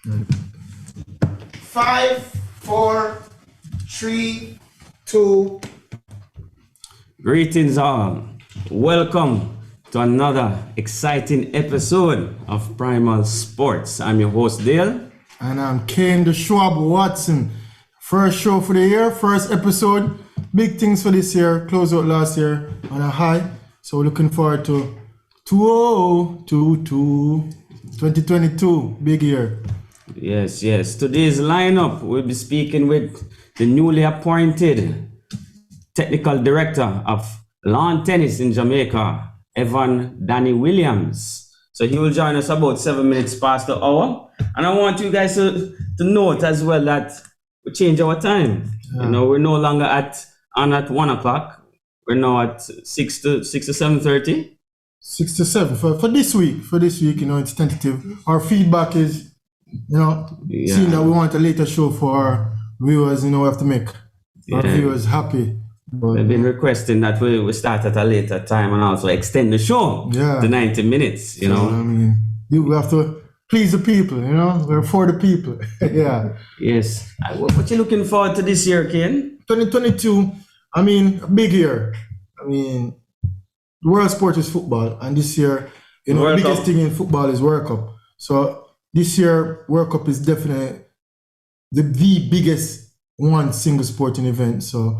5, 4, 3, 2. Greetings all. Welcome to another exciting episode of Primal Sports. I'm your host Dale. And I'm Kane the Schwab Watson. First show for the year, first episode. Big things for this year. Close out last year on a high. So looking forward to 2022. Big year. Yes. Today's lineup, we'll be speaking with the newly appointed technical director of lawn tennis in Jamaica, Evan Danny Williams. So he will join us about 7 minutes past the hour. And I want you guys to note as well that we change our time. Yeah. You know, we're no longer on at 1 o'clock. We're now at 6 to 7:30. 6 to 7 for this week. For this week, you know, it's tentative. Our feedback is, seeing that we want a later show for our viewers, we have to make our viewers happy. But, they've been requesting that we start at a later time and also extend the show to 90 minutes, you know. I mean, we have to please the people, We're for the people. Yeah. Yes. What you looking forward to this year, Ken? 2022, a big year. The world sport is football. And this year, the biggest thing in football is World Cup. So this year, World Cup is definitely the biggest one single sporting event. So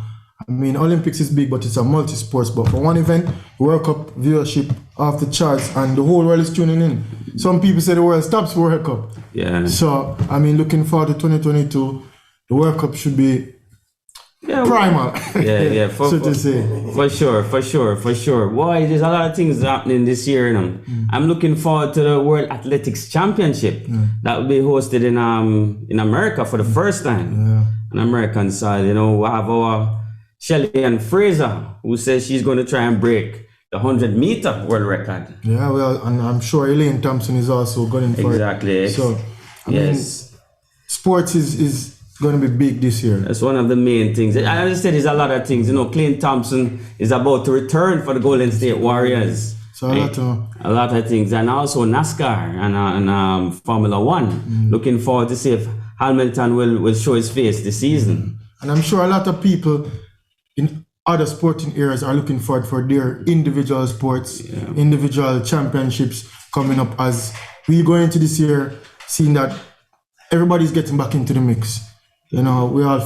Olympics is big, but it's a multi-sports. But for one event, World Cup viewership off the charts, and the whole world is tuning in. Some people say the world stops for World Cup. Yeah. So, looking forward to 2022, the World Cup should be primal. Yeah. So to say. For sure. Boy, there's a lot of things happening this year. I'm looking forward to the World Athletics Championship that will be hosted in America for the first time. On American side, we have our Shelly and Fraser, who says she's going to try and break the 100-meter world record. Yeah, well, and I'm sure Elaine Thompson is also going for exactly. it. So, sports is going to be big this year. That's one of the main things. I said there's a lot of things. Clayton Thompson is about to return for the Golden State Warriors. So a lot of things. And also NASCAR and Formula One. Looking forward to see if Hamilton will show his face this season. And I'm sure a lot of people in other sporting areas are looking forward for their individual sports, individual championships coming up as we go into this year, seeing that everybody's getting back into the mix. We are we're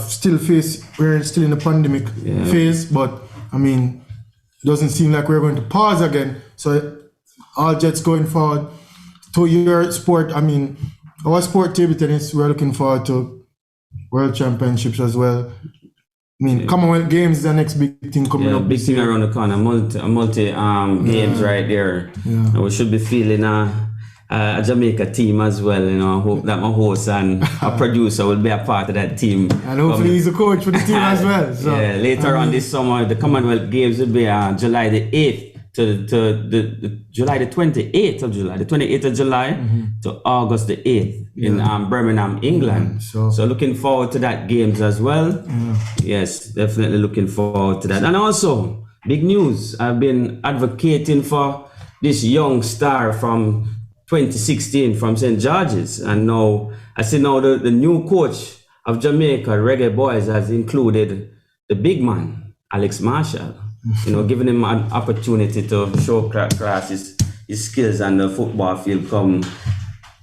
still in the pandemic phase, but it doesn't seem like we're going to pause again. So all jets going forward to your sport. Our sport, table tennis, we're looking forward to world championships as well. Commonwealth Games is the next big thing coming up. Big thing around the corner, multi games right there. Yeah. And we should be feeling a Jamaica team as well. I hope that my host and a producer will be a part of that team. And hopefully he's a coach for the team as well. So, later on this summer, the Commonwealth Games will be July the 8th to the July the 28th of July, the 28th of July to August the 8th in Birmingham, England. So looking forward to that games as well. Yes, definitely looking forward to that. And also, big news, I've been advocating for this young star from 2016 from St. George's. And now, I see now the new coach of Jamaica Reggae Boys has included the big man, Alex Marshall. Giving him an opportunity to show class his skills on the football field come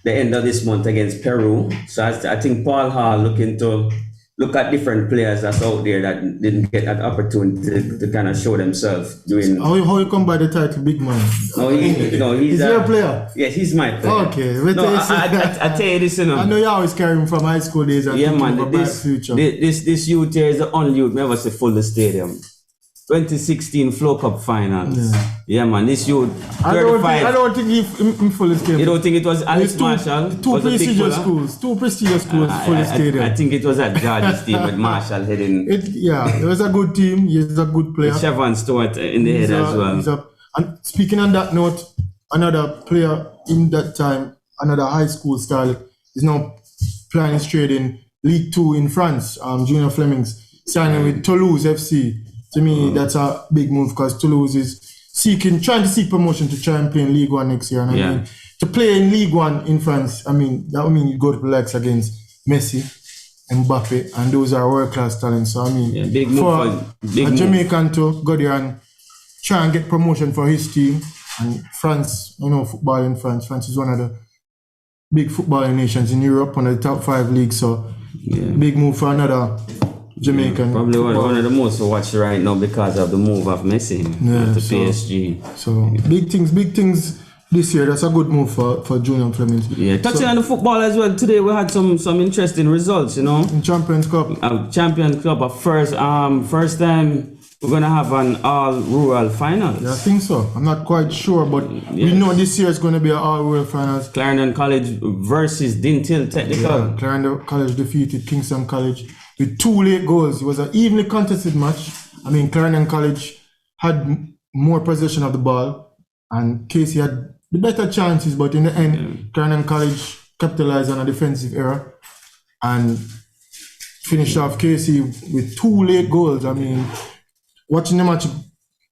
the end of this month against Peru. So I think Paul Hall looking to look at different players that's out there that didn't get that opportunity to kind of show themselves doing. How you come by the title big man? He's your player? Yes, he's my player. Okay. I tell you this, I know you always carry him from high school days and this youth here is the only youth never see full the stadium. 2016 Flow Cup final. Yeah, man. This youth. I don't think he fully stadium. You don't think it was Alex Marshall? Two prestigious schools fully stadium. I think it was at George's team with Marshall heading. It was a good team. He's a good player. Chevron Stewart in the head as well. And speaking on that note, another player in that time, another high school star, is now playing straight in League 2 in France. Junior Flemings signing with Toulouse FC. To me, that's a big move because Toulouse is trying to seek promotion to try and play in League 1 next year. And to play in League One in France, I mean, that would mean you go to the likes against Messi, Mbappe, and those are world-class talents. So, I mean, big move for big a move. Jamaican to go there and try and get promotion for his team, and France, football in France. France is one of the big footballing nations in Europe, one of the top 5 leagues. So, big move for another Jamaican. Probably one of the most watched right now because of the move of Messi to PSG. So, big things this year. That's a good move for Julian Fleming. Yeah, touching on the football as well. Today we had some interesting results. In Champions Cup. Champions Cup, first time we're gonna have an all-rural finals. Yeah, I think so. I'm not quite sure, but we know this year is going to be an all-rural finals. Clarendon College versus Dintil Technical. Yeah, Clarendon College defeated Kingston College with 2 late goals. It was an evenly contested match. I mean, Clarendon College had more possession of the ball, and Casey had the better chances, but in the end, Clarendon College capitalized on a defensive error and finished off Casey with 2 late goals. I mean, watching the match,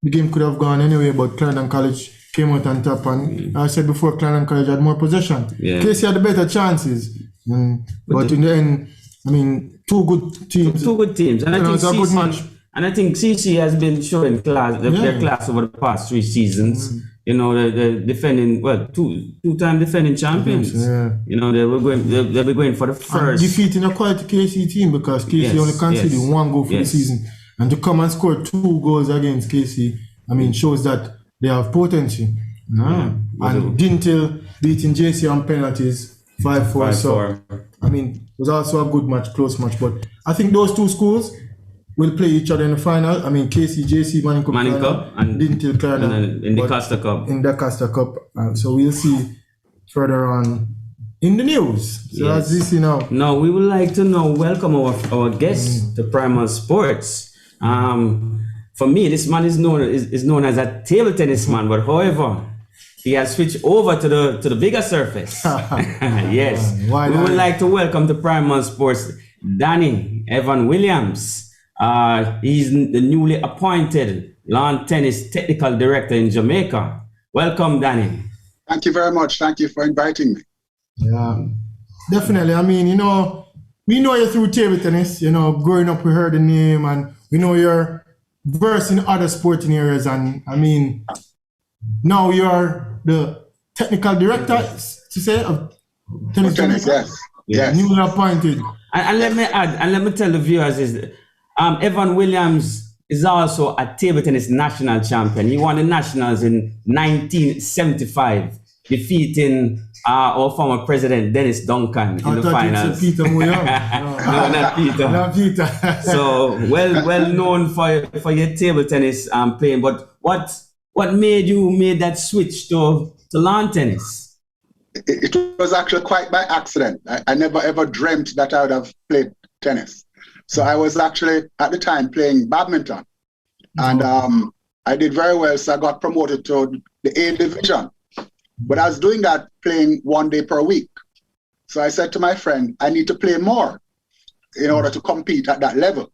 the game could have gone anyway, but Clarendon College came out on top. And I said before, Clarendon College had more possession. Yeah. Casey had the better chances. But in the end, I mean, 2 good teams. 2 good teams. And I think it was a good match. And I think CC has been showing their class over the past 3 seasons. The defending, two-time defending champions. Yeah. They'll be going for the first. And defeating a quality KC team because KC only conceded 1 goal for the season. And to come and score 2 goals against KC, I mean, shows that they have potency. And Dintil beating JC on penalties 5-4. So, I mean, it was also a good match, close match. But I think those 2 schools will play each other in the final. I mean, KC, JC, Manning Cup and Dintil Clarendon. In the Costa Cup. In the Costa Cup. So we'll see further on in the news. So as this, Now, we would like to welcome our guest to Primal Sports. For me, this man is known as a table tennis man, but however, he has switched over to the bigger surface. Yes. We would like to welcome to Primal Sports Danny Evan Williams. He's the newly appointed lawn tennis technical director in Jamaica. Welcome, Danny. Thank you very much. Thank you for inviting me. Yeah, definitely. I mean, we know you through table tennis. Growing up, we heard the name, and we know you're versed in other sporting areas. And I mean, now you're the technical director, to say, of tennis. Yes. Newly appointed. And let me add, and let me tell the viewers is, Evan Williams is also a table tennis national champion. He won the nationals in 1975, defeating our former president Dennis Duncan in the finals. Peter Williams. No, not Peter. Not Peter. So well known for your table tennis playing. But what made you make that switch to lawn tennis? It was actually quite by accident. I never ever dreamt that I would have played tennis. So I was actually at the time playing badminton, and I did very well. So I got promoted to the A division. But I was doing that playing 1 day per week. So I said to my friend, I need to play more in order to compete at that level.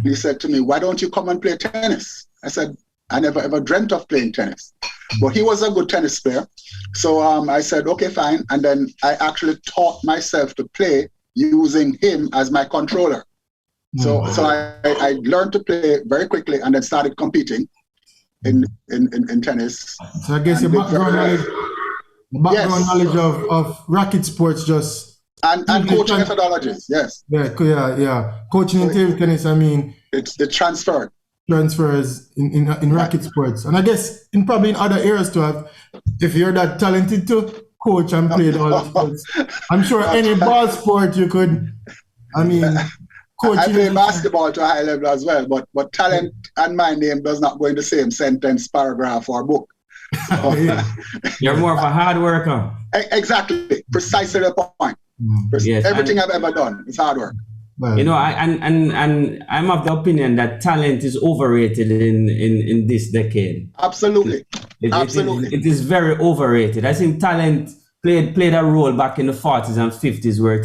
He said to me, why don't you come and play tennis? I said, I never ever dreamt of playing tennis. But he was a good tennis player. So I said, okay, fine. And then I actually taught myself to play using him as my controller. So I learned to play very quickly and then started competing in tennis. So I guess your background knowledge of racket sports just and coaching methodologies, yes. Yeah. Coaching in table tennis, I mean, it's the transfers in racket sports, and I guess probably in other areas to have. If you're that talented to coach and play all the sports, I'm sure any ball sport you could. I mean. I play basketball to a high level as well, but talent and my name does not go in the same sentence, paragraph, or book. So, You're more of a hard worker. Exactly, precisely the point. Yes, everything I've ever done is hard work. Well, and I'm of the opinion that talent is overrated in this decade. Absolutely, it is very overrated. I think talent played a role back in the 40s and 50s where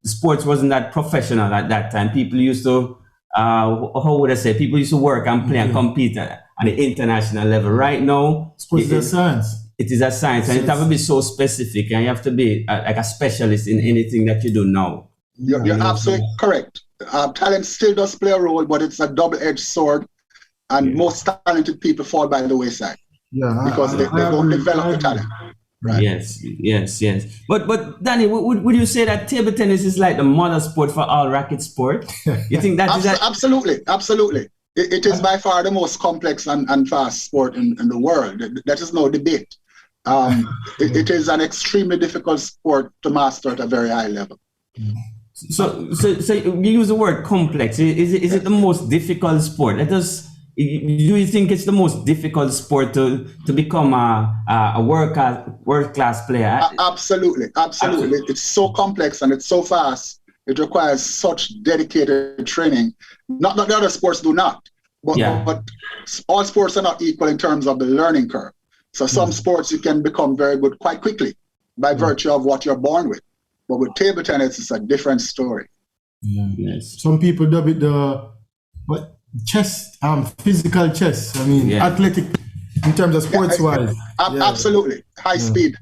sports wasn't that professional at that time. People used to, how would I say? People used to work and play and compete at the international level. Right now, sports is a science. It is a science, and it have to be so specific, and you have to be like a specialist in anything that you do now. You're absolutely correct. Talent still does play a role, but it's a double-edged sword, and most talented people fall by the wayside because they don't develop the talent. Right. Yes. But Danny, would you say that table tennis is like the mother sport for all racket sport? You think that is absolutely. It is by far the most complex and fast sport in the world. That is no debate. It is an extremely difficult sport to master at a very high level. So you use the word complex. Is it the most difficult sport? Do you think it's the most difficult sport to become a world class player? Absolutely. It's so complex and it's so fast. It requires such dedicated training. Not that the other sports do not, but all sports are not equal in terms of the learning curve. So some sports you can become very good quite quickly by virtue of what you're born with. But with table tennis, it's a different story. Yeah. Yes. Some people dub it chess, physical chess. I mean, athletic in terms of sports wise. Absolutely. High speed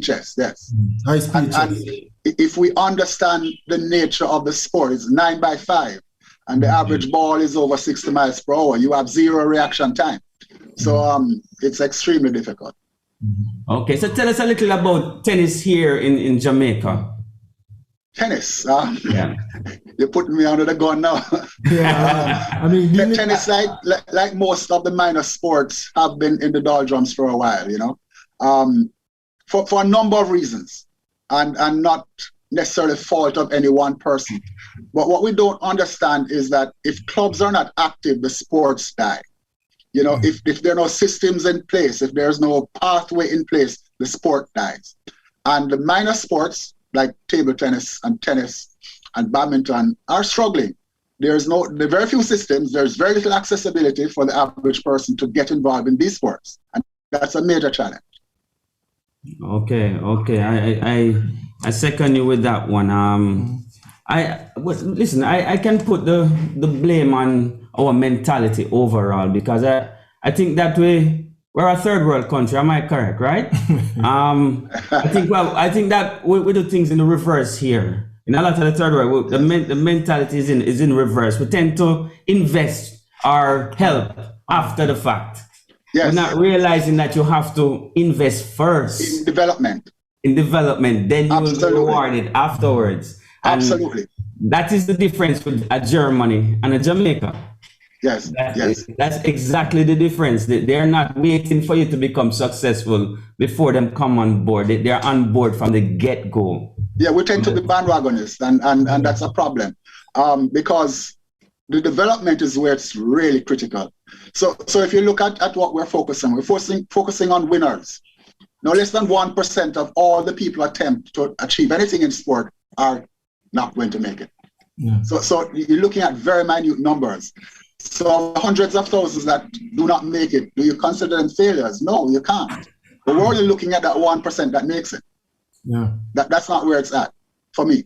chess, yes. High speed chess. And if we understand the nature of the sport, it's 9x5, and the average ball is over 60 miles per hour. You have zero reaction time. So it's extremely difficult. Okay, so tell us a little about tennis here in Jamaica. Tennis. You're putting me under the gun now. I mean, tennis, like most of the minor sports, have been in the doldrums for a while, for a number of reasons, and not necessarily fault of any one person. But what we don't understand is that if clubs are not active, the sports die. If there are no systems in place, if there's no pathway in place, the sport dies. And the minor sports, like table tennis and badminton, are struggling. There are very few systems. There's very little accessibility for the average person to get involved in these sports, and that's a major challenge. Okay. I second you with that one. I can put the blame on our mentality overall, because I think that we're a third world country. Am I correct, right? I think that we do things in the reverse here. In a lot of the third world, the mentality is in reverse. We tend to invest our help after the fact. Yes. We're not realizing that you have to invest first. In development, then you will be rewarded afterwards. And absolutely. That is the difference with a Germany and a Jamaica. Yes. That's exactly the difference. They're not waiting for you to become successful before them come on board. They're on board from the get-go. Yeah, we tend to be bandwagonists, and that's a problem, because the development is where it's really critical. So if you look at what we're focusing on winners. No less than 1% of all the people attempt to achieve anything in sport are not going to make it. Yeah. So you're looking at very minute numbers. So hundreds of thousands that do not make it, do you consider them failures? No, you can't. But we're only looking at that 1% that makes it. Yeah. That's not where it's at for me.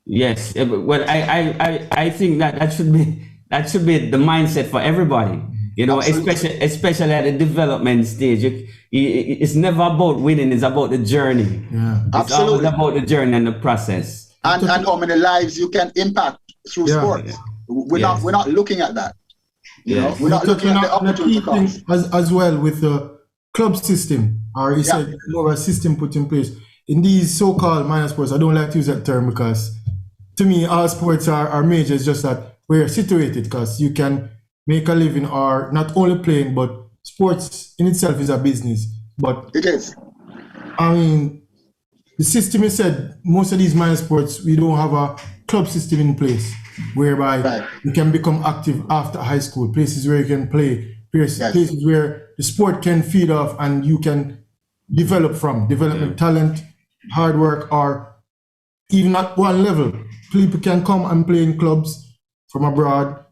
Yes, well, I think that should be the mindset for everybody. Especially at the development stage. It's never about winning; it's about the journey. Yeah, it's all about the journey and the process. And how many lives you can impact through sports. Yeah. We're not looking at that. We're not looking at the opportunity cost. As well with the club system, or you said more a system put in place in these so-called minor sports. I don't like to use that term because to me, all sports are major. It's just that we're situated because you can make a living or not only playing, but sports in itself is a business. But it is. I mean, the system is said most of these minor sports, we don't have a club system in place whereby you can become active after high school, places where you can play, places where the sport can feed off and you can develop talent, hard work, or even at one level. People can come and play in clubs from abroad,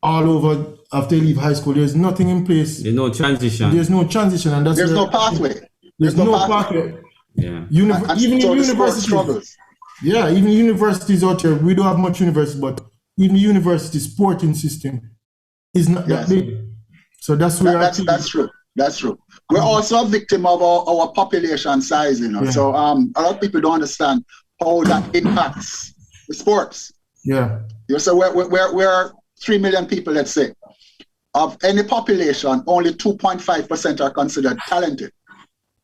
all over after they leave high school. There's nothing in place. There's no transition. And there's no pathway. There's no pathway. Yeah. Even in universities. Yeah, even universities out there, we don't have much university, but even the university sporting system is not that big. So that's where that's true. we're also a victim of our population size, you know. Yeah. So a lot of people don't understand how that impacts the sports. Yeah. You know, so we're 3 million people, let's say. Of any population, only 2.5% are considered talented.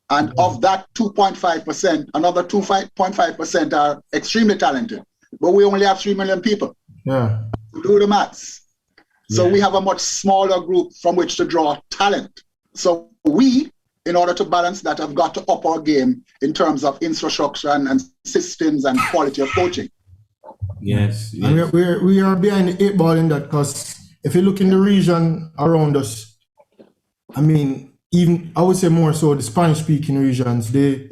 And of that 2.5%, another 2.5% are extremely talented. But we only have 3 million people. Yeah. Do the maths. So we have a much smaller group from which to draw talent. So we, in order to balance that, have got to up our game in terms of infrastructure and systems and quality of coaching. Yes. And we are behind the 8 ball in that, because if you look in the region around us, I mean, even I would say more so the Spanish-speaking regions, they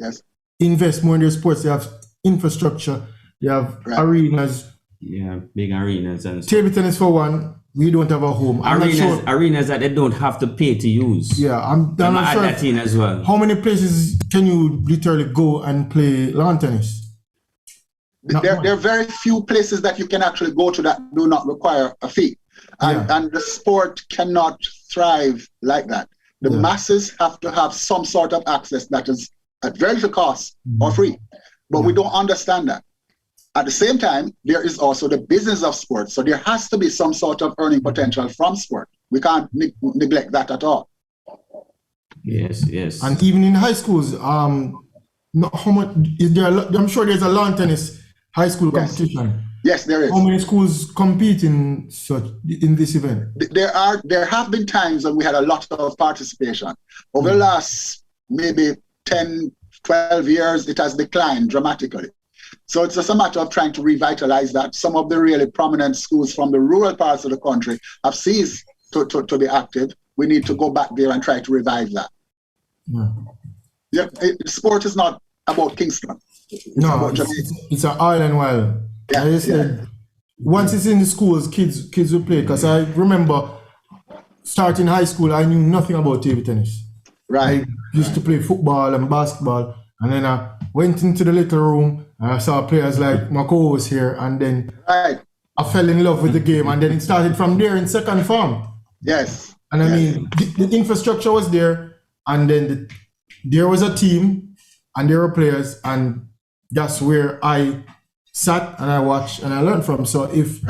invest more in their sports. They have infrastructure, they have arenas. Yeah, big arenas and stuff. Table tennis for one, we don't have a home. Arenas that they don't have to pay to use. Yeah, I'm not sure that in as well. how many places can you literally go and play lawn tennis? There are very few places that you can actually go to that do not require a fee. And the sport cannot thrive like that. The masses have to have some sort of access that is at very little cost or free. But we don't understand that. At the same time, there is also the business of sports. So there has to be some sort of earning potential from sport. We can't neglect that at all. Yes, yes. And even in high schools, not how much is there? I'm sure there's a lawn tennis high school competition. Yes, there is. How many schools compete in this event? There have been times when we had a lot of participation. Over the last maybe 10, 12 years, it has declined dramatically. So it's just a matter of trying to revitalize that. Some of the really prominent schools from the rural parts of the country have ceased to be active. We need to go back there and try to revive that. Sport is not about Kingston. It's an island wild. I said, once it's in the schools, kids will play. Because I remember starting high school, I knew nothing about table tennis. Right. I used to play football and basketball, and then I went into the little room and I saw players like Mako was here, and then I fell in love with the game, and then it started from there in second form. Yes. And I mean, the infrastructure was there, and then there was a team, and there were players, and that's where I sat and I watched and I learned from. So if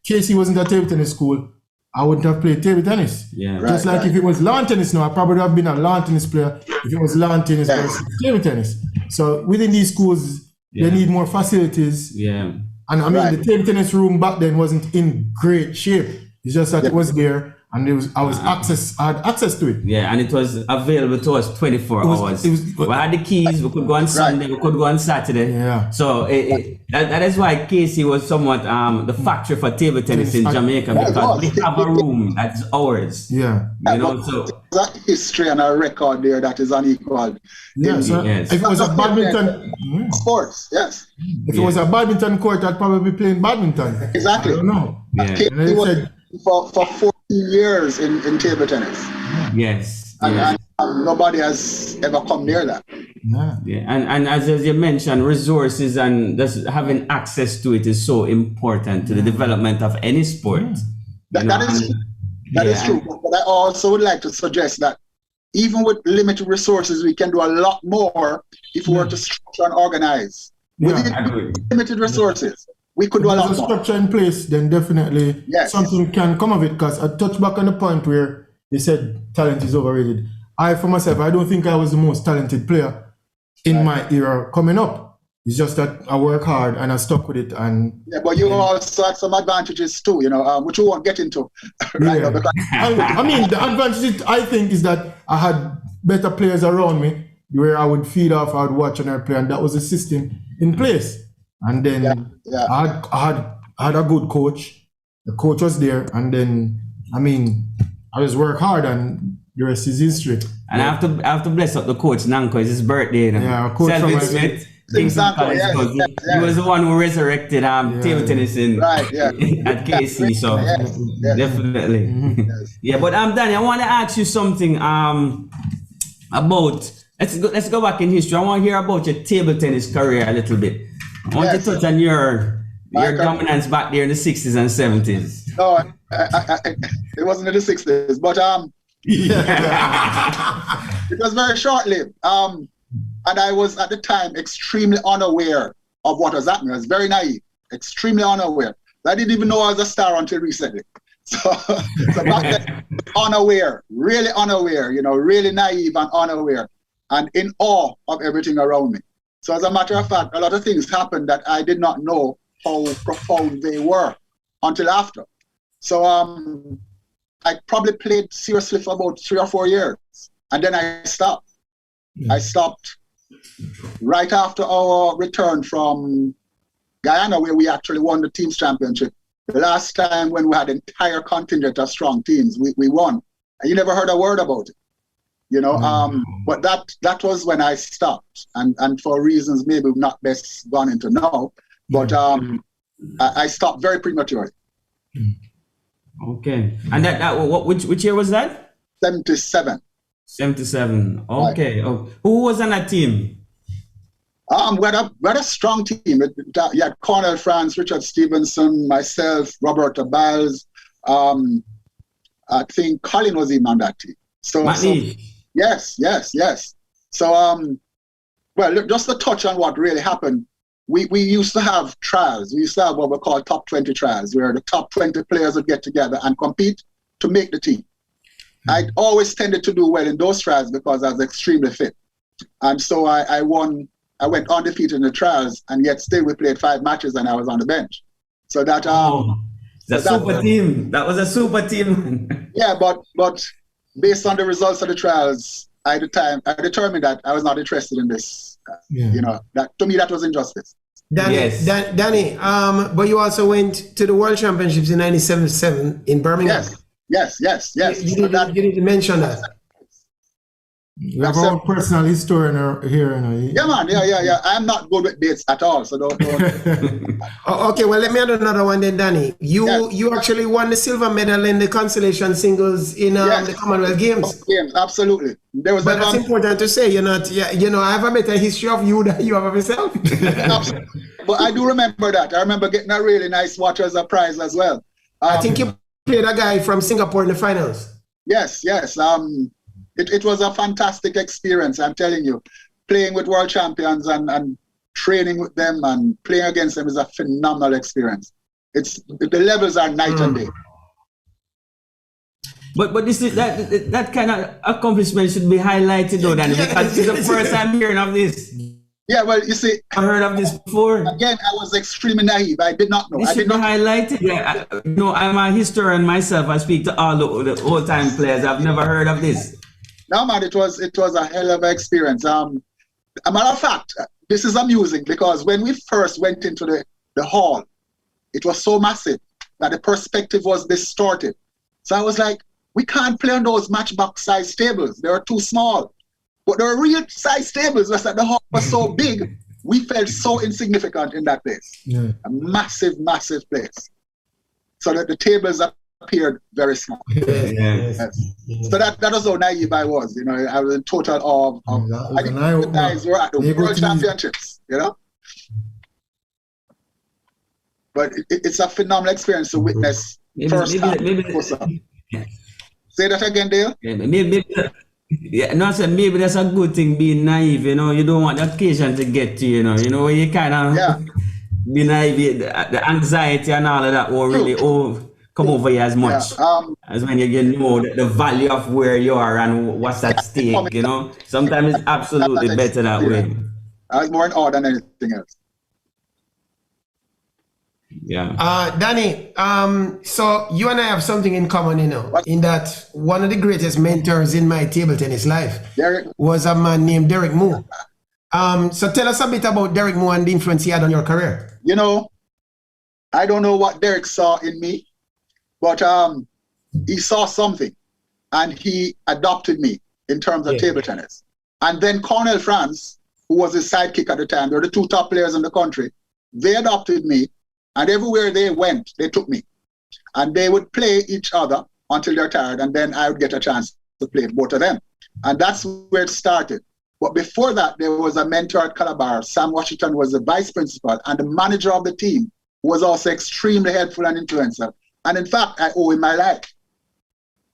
Casey wasn't at table tennis school, I wouldn't have played table tennis. Yeah. Just like if it was lawn tennis now, I probably would have been a lawn tennis player if it was lawn tennis versus table tennis. So within these schools, they need more facilities. Yeah. And I mean, the table tennis room back then wasn't in great shape. It's just that it was there, and I had access to it. Yeah, and it was available to us 24 hours. We had the keys. We could go on Sunday. We could go on Saturday. Yeah. So that is why Casey was somewhat the factory for table tennis in Jamaica, because we have a room that's ours. Yeah. You know, so there's a history and a record there that is unequaled. Yeah. So if it was a badminton sports, yes. If it was a badminton court, I'd probably be playing badminton. Exactly. I don't know. Yeah. And then said, for 14 years in table tennis. Yes. And nobody has ever come near that. Yeah. And as you mentioned, resources and just having access to it is so important to the development of any sport. That is true. But I also would like to suggest that even with limited resources, we can do a lot more if we were to structure and organize. With limited resources, we could do a lot more. If there's a structure in place, then definitely something can come of it. Because I touched back on the point where you said talent is overrated. For myself, I don't think I was the most talented player in my era coming up. It's just that I work hard and I stuck with it. And but you also had some advantages too, you know, which we won't get into right now. Because I mean, the advantage I think is that I had better players around me where I would feed off, I would watch and I play, and that was a system in place. And then I had a good coach. The coach was there, and then I mean, I just work hard, and the rest is history. And I have to bless up the coach Nanko. It's his birthday. You know? Yeah, coach Selvin Smith. He was the one who resurrected table tennis at KC. So definitely. Yeah, but Danny, I want to ask you something about. Let's go back in history. I want to hear about your table tennis career a little bit. I want to touch on your dominance back there in the 60s and 70s. No, it wasn't in the 60s, but It was very short-lived. And I was at the time extremely unaware of what was happening. I was very naive, extremely unaware. I didn't even know I was a star until recently. So back then, unaware, really unaware, really naive and unaware, and in awe of everything around me. So as a matter of fact, a lot of things happened that I did not know how profound they were until after. So I probably played seriously for about 3 or 4 years, and then I stopped. I stopped right after our return from Guyana, where we actually won the team's championship. The last time when we had an entire contingent of strong teams, we won. And you never heard a word about it, But that was when I stopped, and for reasons maybe we've not best gone into now. But I stopped very prematurely. Okay, and which year was that? 77. 77. Okay. Right. Oh, who was on that team? We had a strong team. You had Cornel France, Richard Stevenson, myself, Roberta Biles. I think Colin was even on that team. So yes. So well, just to touch on what really happened, we used to have trials. We used to have what we call top 20 trials, where the top 20 players would get together and compete to make the team. I always tended to do well in those trials because I was extremely fit, and so I won. I went undefeated in the trials, and yet still we played 5 matches and I was on the bench. So that super team. That was a super team. Yeah, but based on the results of the trials, I determined that I was not interested in this. That to me that was injustice. Danny, yes. Danny, but you also went to the World Championships in 1977 in Birmingham. Yes. You didn't mention that. We have our personal historian here. Yeah, man. Yeah. I'm not good with dates at all, so don't. Okay, well, let me add another one then, Danny. You actually won the silver medal in the consolation singles in the Commonwealth Games. Games, absolutely. But that's important to say. You're not. I have a better history of you than you have of yourself. Absolutely. But I do remember that. I remember getting a really nice watch as a prize as well. I think you played a guy from Singapore in the finals. Yes. It was a fantastic experience, I'm telling you. Playing with world champions and training with them and playing against them is a phenomenal experience. The levels are night and day. But this is that kind of accomplishment should be highlighted though, Danny, because this is the first time hearing of this. Yeah, well, you see, I heard of this before. Again, I was extremely naive. I did not know. This should be highlighted. Yeah, I'm a historian myself. I speak to all the old-time players. I've never heard of this. No, man, it was a hell of an experience. A matter of fact, this is amusing because when we first went into the hall, it was so massive that the perspective was distorted. So I was like, we can't play on those matchbox size tables. They were too small. But there were real size tables. Just that the hall was so big, we felt so insignificant in that place. Yeah. A massive, massive place. So that the tables appeared very small. Yes. So that was how naive I was. I was in total awe of I think the guys were at the World Championships, But it's a phenomenal experience to witness firsthand. Say that again, Dale. Maybe that's a good thing being naive. You don't want the occasion to get to you. Where you kind of be naive. The anxiety and all of that won't really come over you as much as when you know the value of where you are and what's at stake. Sometimes it's absolutely better that way. I was more in awe than anything else. Yeah. Danny, so you and I have something in common, in that one of the greatest mentors in my table tennis life was a man named Derek Moore. So tell us a bit about Derek Moore and the influence he had on your career. I don't know what Derek saw in me, but he saw something and he adopted me in terms of table tennis. And then Cornel France, who was his sidekick at the time, they were the 2 top players in the country, they adopted me. And everywhere they went, they took me. And they would play each other until they're tired, and then I would get a chance to play both of them. And that's where it started. But before that, there was a mentor at Calabar. Sam Washington was the vice principal, and the manager of the team was also extremely helpful and influential. And in fact, I owe him my life.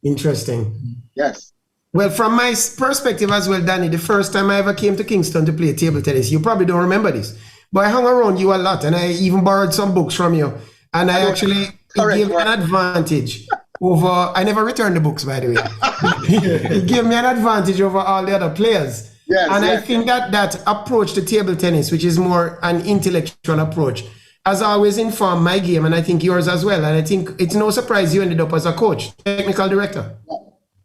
Interesting. Yes. Well, from my perspective as well, Danny, the first time I ever came to Kingston to play table tennis, you probably don't remember this, but I hung around you a lot and I even borrowed some books from you. And I actually gave me an advantage over, I never returned the books, by the way. It gave me an advantage over all the other players. Yes, and yes. I think that approach to table tennis, which is more an intellectual approach, has always informed my game, and I think yours as well. And I think it's no surprise you ended up as a coach, technical director.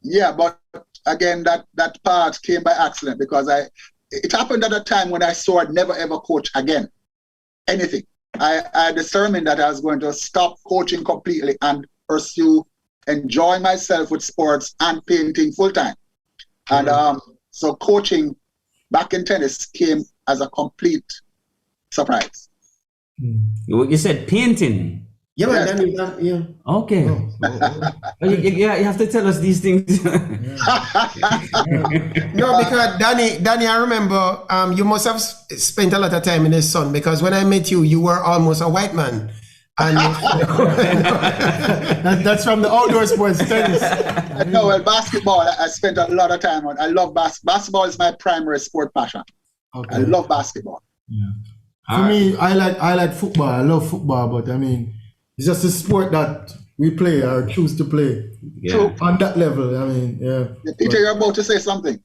Yeah, but again, that part came by accident because it happened at a time when I swore I'd never ever coach again. Anything. I determined that I was going to stop coaching completely and pursue enjoying myself with sports and painting full time. And so coaching back in tennis came as a complete surprise. You said painting. Yeah, Yes. Danny, yeah. Okay. You have to tell us these things. No, because Danny, I remember you must have spent a lot of time in the sun, because when I met you, you were almost a white man. And That's from the outdoor sports tennis. No, well, basketball, I spent a lot of time on. I love basketball is my primary sport passion. Okay. I love basketball. For me, I like football. I love football, but I mean, it's just a sport that we play or choose to play. Yeah. On that level, I mean, yeah. Peter, you're about to say something.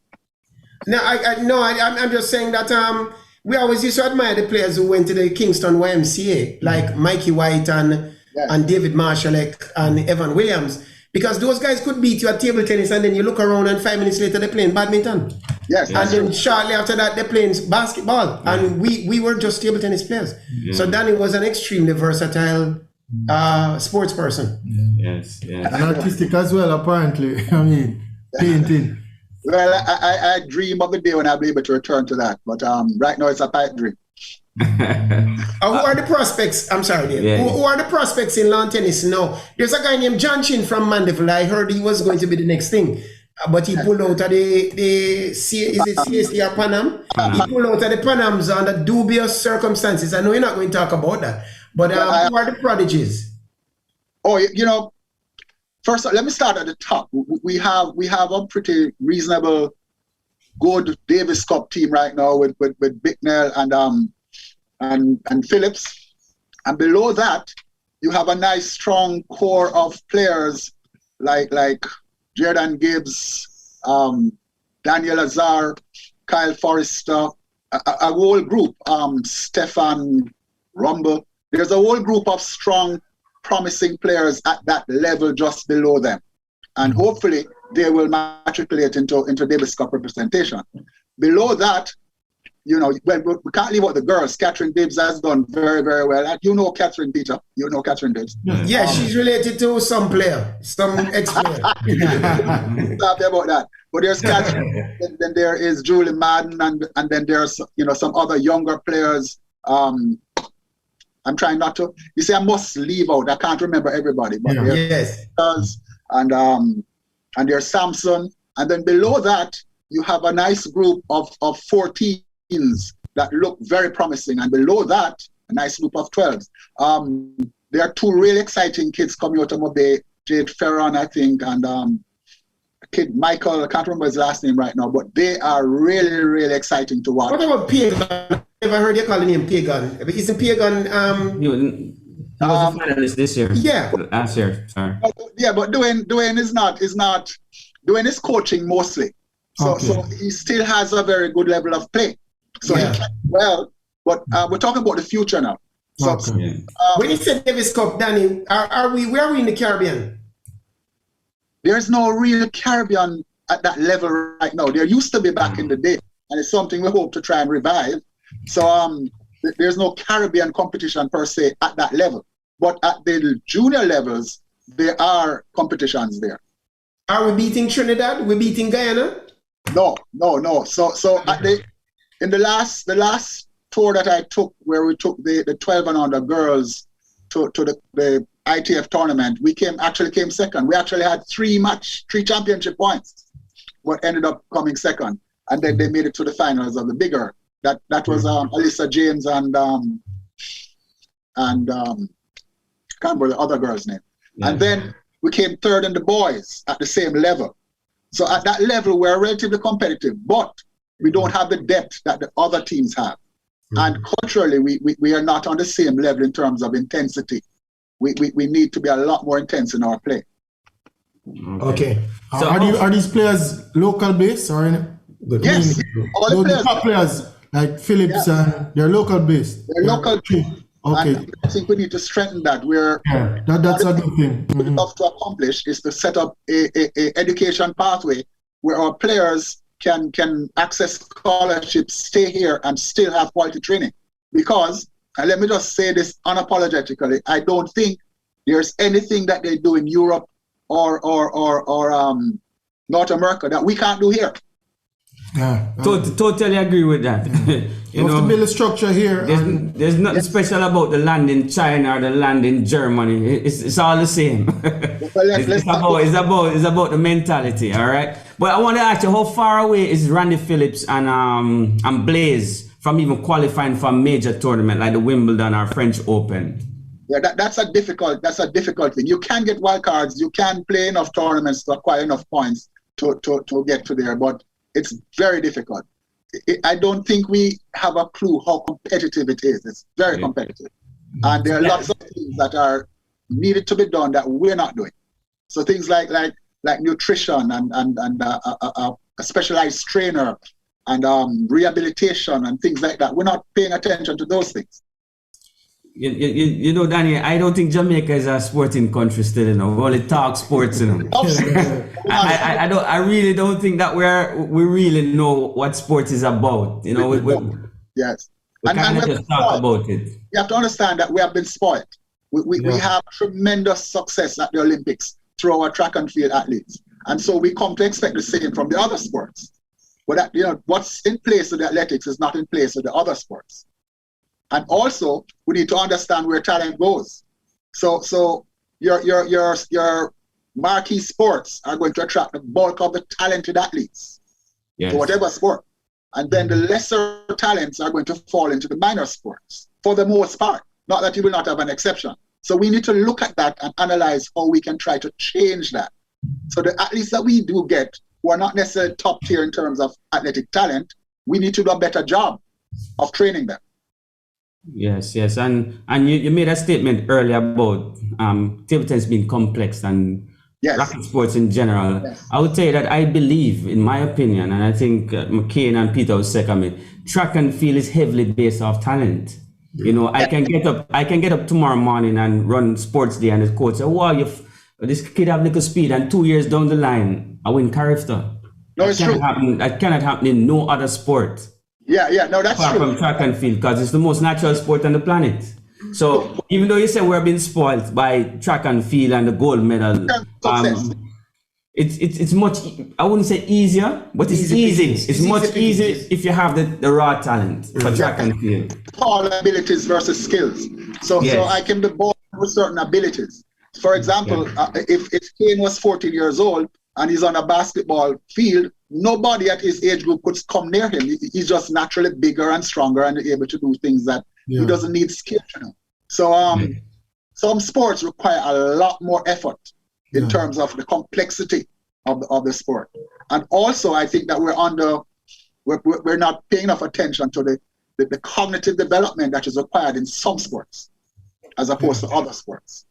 no, I'm just saying that we always used to admire the players who went to the Kingston YMCA, like Mikey White and David Marshallek and Evan Williams, because those guys could beat you at table tennis, and then you look around and 5 minutes later they're playing badminton. Yes, And then shortly after that they're playing basketball, and we were just table tennis players. So Danny was an extremely versatile sports person. Yes. And artistic as well, apparently. I mean, painting. Well, I dream of the day when I'll be able to return to that, but right now it's a pipe dream. Who are the prospects? I'm sorry, Dave. Yeah. Who are the prospects in lawn tennis now? There's a guy named John Chin from Mandeville. I heard he was going to be the next thing, but he pulled out of the CST or Panam? He pulled out of the Panams under dubious circumstances. I know you're not going to talk about that, but who are the prodigies? Oh, first, let me start at the top. We have a pretty reasonable, good Davis Cup team right now with Bicknell and Phillips, and below that you have a nice strong core of players like Jordan Gibbs, Daniel Azar, Kyle Forrester, a whole group, Stefan Rumble. There's a whole group of strong, promising players at that level just below them, and hopefully they will matriculate into Davis Cup representation. Below that, we can't leave out the girls. Catherine Bibbs has done very, very well. You know Catherine, Peter. You know Catherine Bibbs. Yeah, she's related to some player, some ex-player. Happy about that. But there's Catherine, then there is Julie Madden, and then there's some other younger players. I'm trying not to. You see, I must leave out. I can't remember everybody, but Yes. And there's Samson, and then below that you have a nice group of 14s that look very promising, and below that a nice group of 12s. There are two really exciting kids coming out of Mobay, Jade Ferron, I think, and kid Michael. I can't remember his last name right now, but they are really, really exciting to watch. What about Pagan? I never heard you calling him Pagan. Isn't Pagan? He was a finalist this year. Yeah. Last year. Sorry. Yeah, but Dwayne is not. Dwayne is coaching mostly, so he still has a very good level of play. So he can well, but we're talking about the future now. So when you said Davis Cup, Danny, where are we in the Caribbean? There's no real Caribbean at that level right now. There used to be back in the day, and it's something we hope to try and revive. So there's no Caribbean competition per se at that level. But at the junior levels, there are competitions there. Are we beating Trinidad? We're beating Guyana? No. So in the last tour that I took, where we took the 12 and under girls to the ITF tournament, we actually came second. We actually had three championship points, but ended up coming second, and then they made it to the finals of the bigger. That was Alyssa James and can't remember the other girl's name. Yeah. And then we came third in the boys at the same level. So at that level, we're relatively competitive, but we don't have the depth that the other teams have. And culturally, we are not on the same level in terms of intensity. We need to be a lot more intense in our play. Okay. So are these players local based or in? Yes, all the players. Top players like Phillips and they're local based. They're local. Okay. And I think we need to strengthen that. That's a good thing. What we have to accomplish is to set up a education pathway where our players can access scholarships, stay here, and still have quality training. Because, and let me just say this unapologetically, I don't think there's anything that they do in Europe or North America that we can't do here. Yeah, totally agree with that. You have to build a structure here. There's nothing special about the land in China or the land in Germany. It's all the same. It's about the mentality, all right? But I want to ask you, how far away is Randy Phillips and Blaze from even qualifying for a major tournament like the Wimbledon or French Open? Yeah, that's a difficult thing. You can get wild cards. You can play enough tournaments to acquire enough points to get to there, but it's very difficult. I don't think we have a clue how competitive it is. It's very competitive. And there are lots of things that are needed to be done that we're not doing. So things like nutrition and a specialized trainer and rehabilitation and things like that. We're not paying attention to those things. You know, Danny, I don't think Jamaica is a sporting country still, you know. We only talk sports, you know. I really don't think that we really know what sports is about. You know, yes. We kind of just talk about it. You have to understand that we have been spoiled. We have tremendous success at the Olympics through our track and field athletes. And so we come to expect the same from the other sports. But that, you know, what's in place with the athletics is not in place with the other sports. And also, we need to understand where talent goes. So your marquee sports are going to attract the bulk of the talented athletes to whatever sport. And then the lesser talents are going to fall into the minor sports for the most part. Not that you will not have an exception. So we need to look at that and analyze how we can try to change that. So the athletes that we do get, who are not necessarily top tier in terms of athletic talent, we need to do a better job of training them. Yes, and you made a statement earlier about table tennis being complex and racket sports in general. Yes. I would say that I believe, in my opinion, and I think McCain and Peter will second me, track and field is heavily based off talent. You know, I can get up tomorrow morning and run sports day, and the coach say, "Wow, this kid have little speed," and 2 years down the line, I win character. No, it's true. That cannot happen in no other sport. No, that's apart true. From track and field, because it's the most natural sport on the planet. So even though you say we're being spoiled by track and field and the gold medal, it's much, I wouldn't say easier, but it's easy. It's much easier if you have the raw talent for track and field. All abilities versus skills. So I can be born with certain abilities. For example, if Kane was 14 years old and he's on a basketball field, nobody at his age group could come near him. He's just naturally bigger and stronger and able to do things that he doesn't need skill to know. So some sports require a lot more effort in terms of the complexity of the sport. And also, I think that we're not paying enough attention to the cognitive development that is required in some sports as opposed to other sports.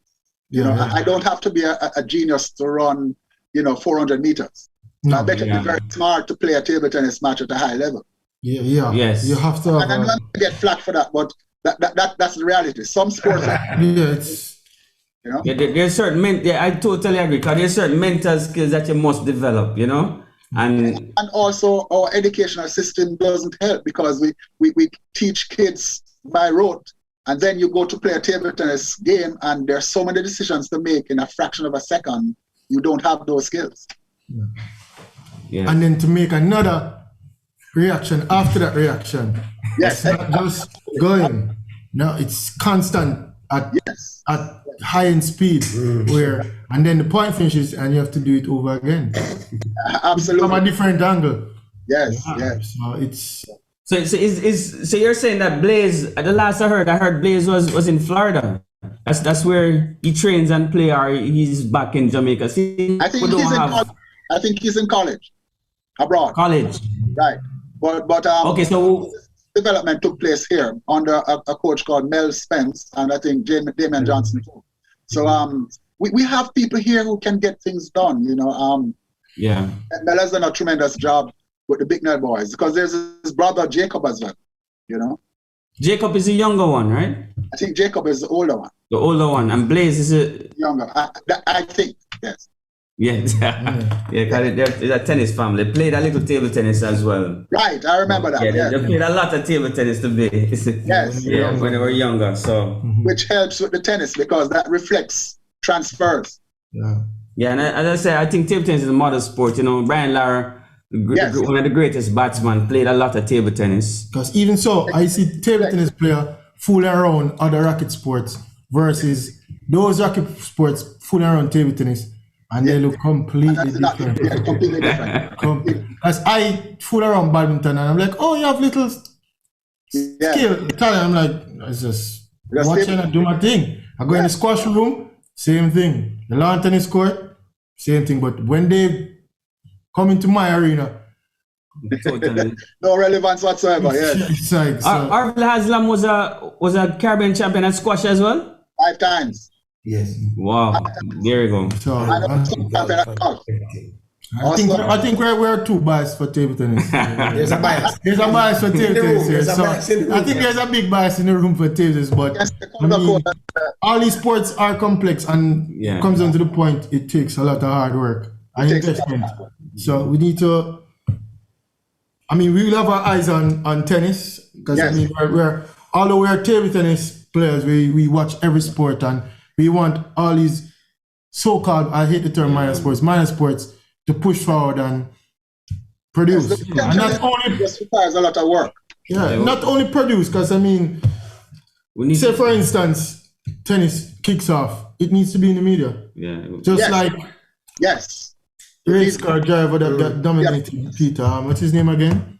I don't have to be a genius to run, 400 meters. No, I bet you'd be very smart to play a table tennis match at a high level. Yes. You have to. And I'm not going to get flack for that, but that's the reality. Some sports. There's certain I totally agree. Because there's certain mental skills that you must develop. And also our educational system doesn't help because we teach kids by rote, and then you go to play a table tennis game, and there's so many decisions to make in a fraction of a second. You don't have those skills. Yeah. And then to make another reaction after that reaction. Yes. It's not just going. No, it's constant at high end speed and then the point finishes and you have to do it over again. Absolutely. From a different angle. Yes. So it's so you're saying that Blaze, the last I heard Blaze was in Florida. That's where he trains and play, or he's back in Jamaica. See, I think we don't have I think he's in college abroad. college. Right. But Okay, so development took place here under a coach called Mel Spence and I think Damian Johnson too. So we have people here who can get things done, you know. yeah, Mel has done a tremendous job with the Big Nut boys because there's his brother Jacob as well, you know. Jacob is the younger one, right? I think Jacob is the older one. The older one, and Blaze is a Younger. I think, yes. yeah, yeah. Because they're a tennis family. They played a little table tennis as well. Right, I remember that. Yeah, Yeah, they played a lot of table tennis to be. Yes. Yeah, when they were younger. So Which helps with the tennis because that reflects transfers. yeah, and as I said, I think table tennis is a modern sport. You know, Brian Lara, Yes. one of the greatest batsmen, played a lot of table tennis. Because even so, I see table tennis player fooling around other racket sports versus those racket sports fooling around table tennis, and they look completely That's not, different. yeah, completely different. As I fool around badminton, and I'm like, oh, you have little Yeah. skill. I'm like, it's just Just watching table- and do my thing. I go in the squash room, same thing. The lawn tennis court, same thing. But when they come into my arena, Totally. No relevance whatsoever. Yes. it's like, so, Arvel Haslam was a Caribbean champion at squash as well. 5 times. Yes. Wow, there you go. so I know some champion at golf. I think we're too biased for table tennis. There's a bias. There's a bias for table In the room, tennis here. there's a So bias in the room, I think there's a big bias in the room for table tennis, but Yes, the I mean, code, all these sports are complex and Yeah. comes down to the point it takes a lot of hard work and It takes a lot of investment. hard work. So we need to. I mean, we will have our eyes on tennis because Yes. I mean although we're table tennis players, we watch every sport and we want all these so-called, I hate the term minor sports to push forward and produce. Yes, the And not only just requires a lot of work. not only produce, because I mean, We need say for instance, tennis kicks off, it needs to be in the media. yeah. Just Yes. like Yes. race car driver that got dominated, Peter. What's his name again?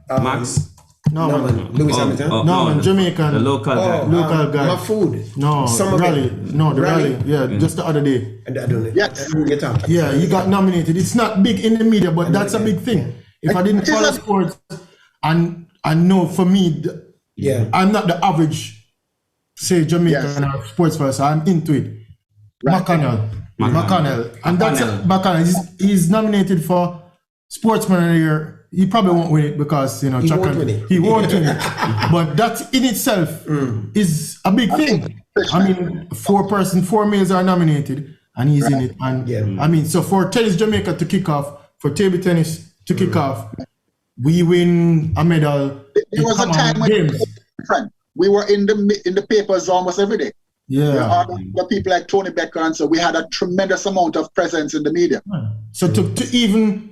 Max. No, No, man. man. Lewis Hamilton. No, man, Jamaican. The local guy. Local guy. My food. No, Some of rally. it. No, the Rally. rally. Yeah, just the other day. I don't know. Yes. I don't get talking. Yeah, he got nominated. It's not big in the media, but that's a big thing. If I didn't It is follow a- sports, and I know for me, Yeah. I'm not the average, say Jamaican Yes. or sports person. I'm into it. Right. McConnell. And that's McConnell. He's nominated for Sportsman of the Year. He probably won't win it because, you know, He Chuck won't and- win it. he won't win it. But that in itself is a big thing. I mean, 4 males are nominated and he's in it. And Yeah. I mean, so for Tennis Jamaica to kick off, for table tennis to kick off, we win a medal. There was a time when it was different. We were in the papers almost every day. Yeah. All the people like Tony Becker, and so we had a tremendous amount of presence in the media. So to even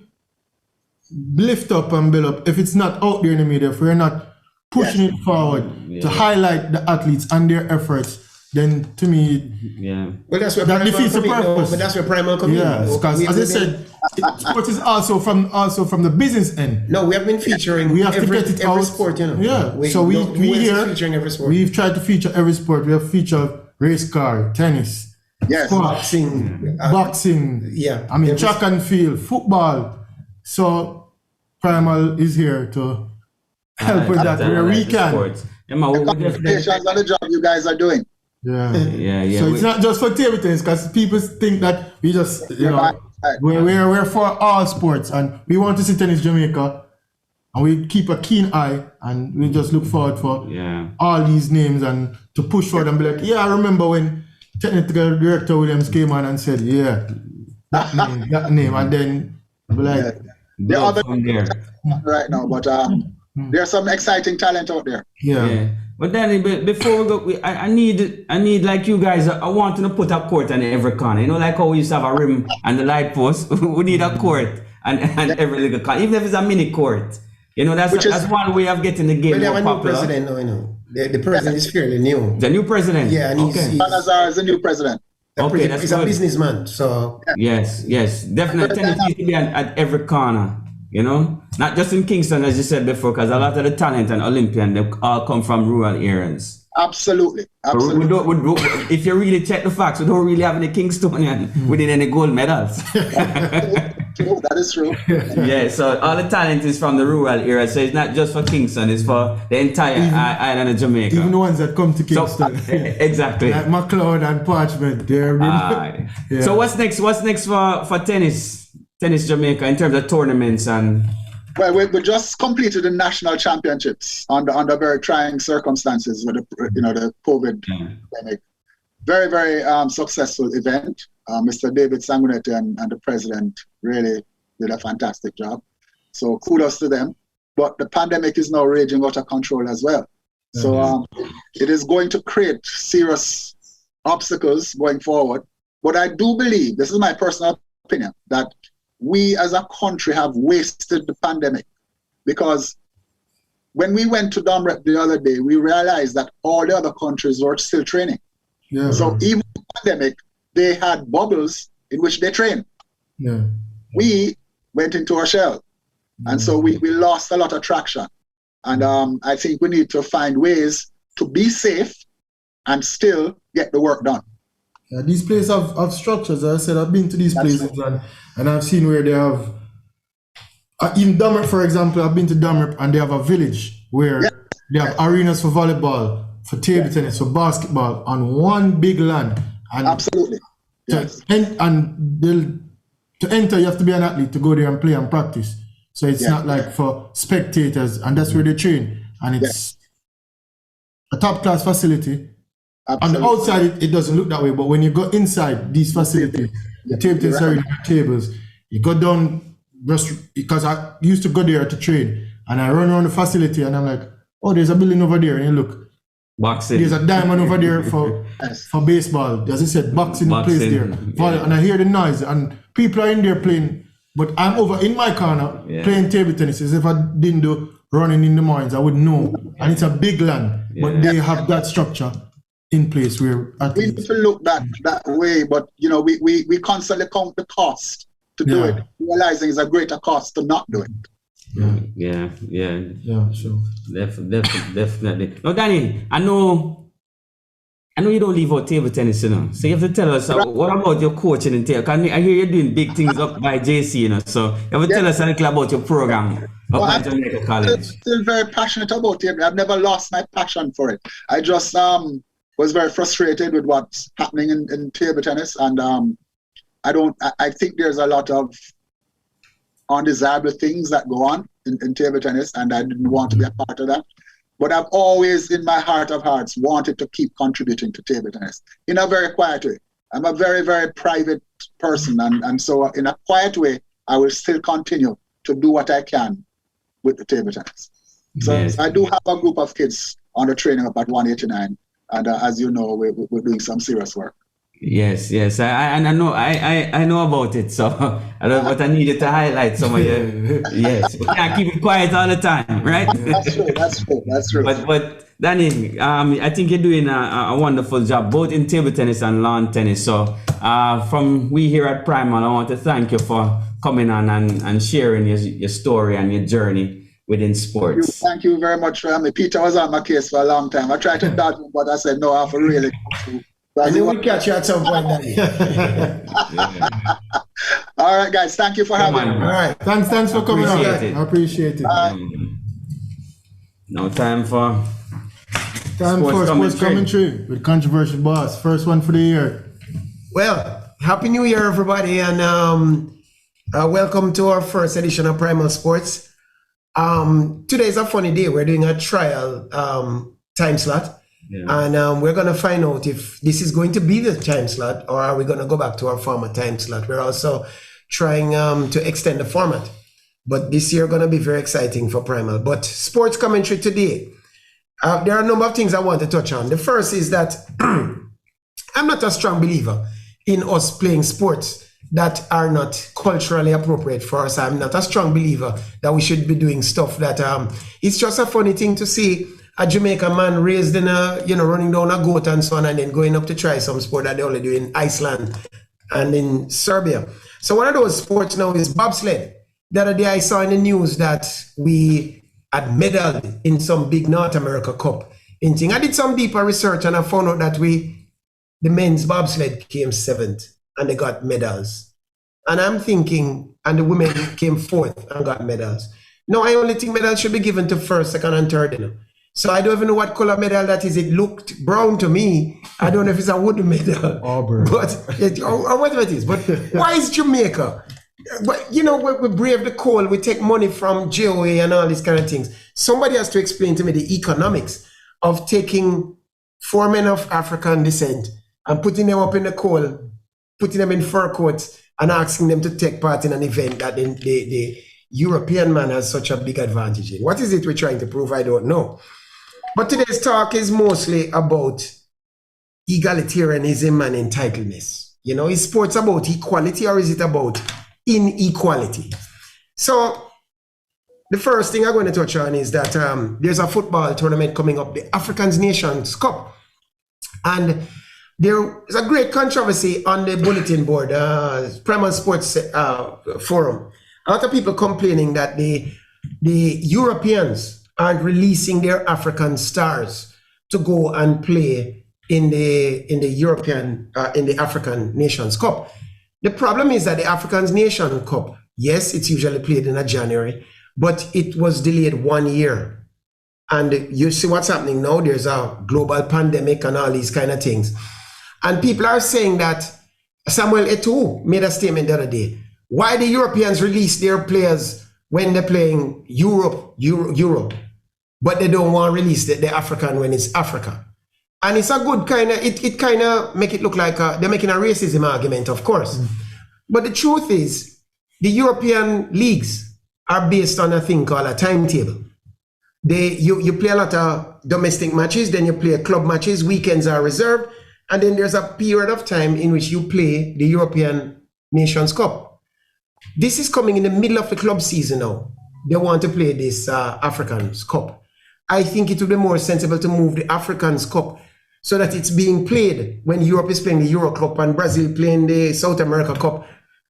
lift up and build up, if it's not out there in the media, if we're not pushing it forward to highlight the athletes and their efforts, then to me, Yeah. Well, that's where that Primal defeats the come in, purpose. but that's where Primal come in. yeah, because as I said, sports is also from the business end. No, we have been featuring We have every, to get it every out. sport, you know. Yeah. So we here featuring every sport. we've tried to feature every sport. We have featured race car, tennis, Yes. squash, boxing, boxing. yeah. I mean Every- track and field, football. So Primal is here to help with that where we can. Yeah, man, we definitely, Congratulations on the job you guys are doing. Yeah. yeah. So we- it's not just for table tennis, because people think that we just, you know, Right. we're for all sports, and we want to see Tennis Jamaica, and we keep a keen eye, and we just look forward for yeah. all these names and to push forward and be like, yeah, I remember when technical director Williams came on and said, yeah, that name, and then be like, There are other From there. right now, but there's some exciting talent out there. yeah. Yeah. But then before we go, I need like you guys. I want to put a court on every corner. You know, like how we used to have a rim and the light post. We need a court and every little corner, even if it's a mini court. You know, that's one way of getting the game Well, they have more a new popular. president now, you know. The president is fairly new. The new president. Yeah, and okay. Salazar is the new president. Okay, that's He's a good. businessman, so Yes, definitely. Tennis needs to be at every corner. You know, not just in Kingston, as you said before, because a lot of the talent and Olympian, they all come from rural areas. Absolutely. But Absolutely. if you really check the facts, we don't really have any Kingstonian winning any gold medals. True, that is true. Yeah, so all the talent is from the rural area. So it's not just for Kingston, it's for the entire island of Jamaica. Even the ones that come to Kingston. Exactly. Like McLeod and Parchment. Yeah. So what's next? What's next for tennis Jamaica in terms of tournaments and? Well, we just completed the national championships under very trying circumstances with the COVID pandemic. Very, very successful event. Mr. David Sanguinetti and the president really did a fantastic job. So kudos to them. But the pandemic is now raging out of control as well. So it is going to create serious obstacles going forward. But I do believe, this is my personal opinion, that we as a country have wasted the pandemic, because when we went to Domrep the other day, we realized that all the other countries were still training. Yeah. So even the pandemic, they had bubbles in which they trained. Yeah. We went into our shell. And so we lost a lot of traction. And I think we need to find ways to be safe and still get the work done. Yeah, these places have structures. As I said, I've been to these places and I've seen where they have, in Domrep, for example, I've been to Domrep and they have a village where they have arenas for volleyball, for table tennis, for basketball on one big land. And absolutely. Yes. To enter, you have to be an athlete to go there and play and practice. So it's not like for spectators, and that's where they train. And it's a top-class facility. Absolutely. On the outside, it doesn't look that way, but when you go inside these facilities, the table tennis arena tables, you go down, just because I used to go there to train, and I run around the facility, and I'm like, oh, there's a building over there, and you look. Boxing. There's a diamond over there for baseball. As I said, boxing plays there. Yeah. And I hear the noise, and people are in there playing, but I'm over in my corner playing table tennis. As if I didn't do running in the mornings, I wouldn't know. And it's a big land, but they have that structure in place where we need to look that way, but we constantly count the cost to do it, realizing it's a greater cost to not do it. Yeah, sure. Definitely. Now, Danny, I know you don't leave out table tennis, So you have to tell us what about your coaching in table? I hear you're doing big things up by JC, So you have to tell us a little about your program up at Jamaica College. I'm still very passionate about table. I've never lost my passion for it. I just was very frustrated with what's happening in table tennis, and I think there's a lot of undesirable things that go on in table tennis, and I didn't want to be a part of that. But I've always, in my heart of hearts, wanted to keep contributing to table tennis in a very quiet way. I'm a very, very private person, and so in a quiet way, I will still continue to do what I can with the table tennis. So I do have a group of kids on the training up at 189, and as you know, we're doing some serious work. Yes. I know about it. So but I needed to highlight some of your but can't keep it quiet all the time, right? That's true. But Danny, I think you're doing a wonderful job both in table tennis and lawn tennis. So from we here at Primal, I want to thank you for coming on and sharing your story and your journey within sports. Thank you very much for having me. Peter was on my case for a long time. I tried to dodge him, but I said no, I have to really come through. And then we'll catch you at some point, Danny. All right, guys. Thank you for having me. All right. Thanks for coming on. I appreciate it. Now time for sports commentary with Controversial Boss. First one for the year. Well, Happy New Year, everybody, and welcome to our first edition of Primal Sports. Today is a funny day. We're doing a trial time slot. And we're going to find out if this is going to be the time slot or are we going to go back to our former time slot. We're also trying to extend the format. But this year going to be very exciting for Primal. But sports commentary today, there are a number of things I want to touch on. The first is that I'm not a strong believer in us playing sports that are not culturally appropriate for us. I'm not a strong believer that we should be doing stuff that it's just a funny thing to see a Jamaican man raised in running down a goat and so on, and then going up to try some sport that they only do in Iceland and in Serbia. So one of those sports now is bobsled, the other day I saw in the news that we had medaled in some big North America Cup. I did some deeper research and I found out that the men's bobsled came 7th and they got medals. And I'm thinking, and the women came 4th and got medals. No, I only think medals should be given to 1st, 2nd, and 3rd. You know? So I don't even know what color medal that is. It looked brown to me. I don't know if it's a wood medal. Auburn. Or whatever it is. But why is Jamaica? But, you know, we brave the cold. We take money from JOA and all these kind of things. Somebody has to explain to me the economics of taking 4 men of African descent and putting them up in the cold, putting them in fur coats and asking them to take part in an event that the European man has such a big advantage in. What is it we're trying to prove? I don't know. But today's talk is mostly about egalitarianism and entitledness. You know, is sports about equality or is it about inequality? So the first thing I'm going to touch on is that there's a football tournament coming up, the African Nations Cup. And there is a great controversy on the bulletin board, Primal Sports forum. A lot of people complaining that the Europeans aren't releasing their African stars to go and play in the African Nations Cup. The problem is that the African Nations Cup, yes, it's usually played in January, but it was delayed 1 year. And you see what's happening now. There's a global pandemic and all these kind of things. And people are saying that Samuel Eto'o made a statement the other day. Why the Europeans release their players when they're playing Europe, but they don't want to release the African when it's Africa? And it's a good kind of, it kind of make it look like they're making a racism argument, of course. But the truth is, the European leagues are based on a thing called a timetable. You play a lot of domestic matches, then you play club matches, weekends are reserved, and then there's a period of time in which you play the European Nations Cup. This is coming in the middle of the club season now. They want to play this Africans Cup. I think it would be more sensible to move the Africans Cup so that it's being played when Europe is playing the Euro Cup and Brazil playing the South America Cup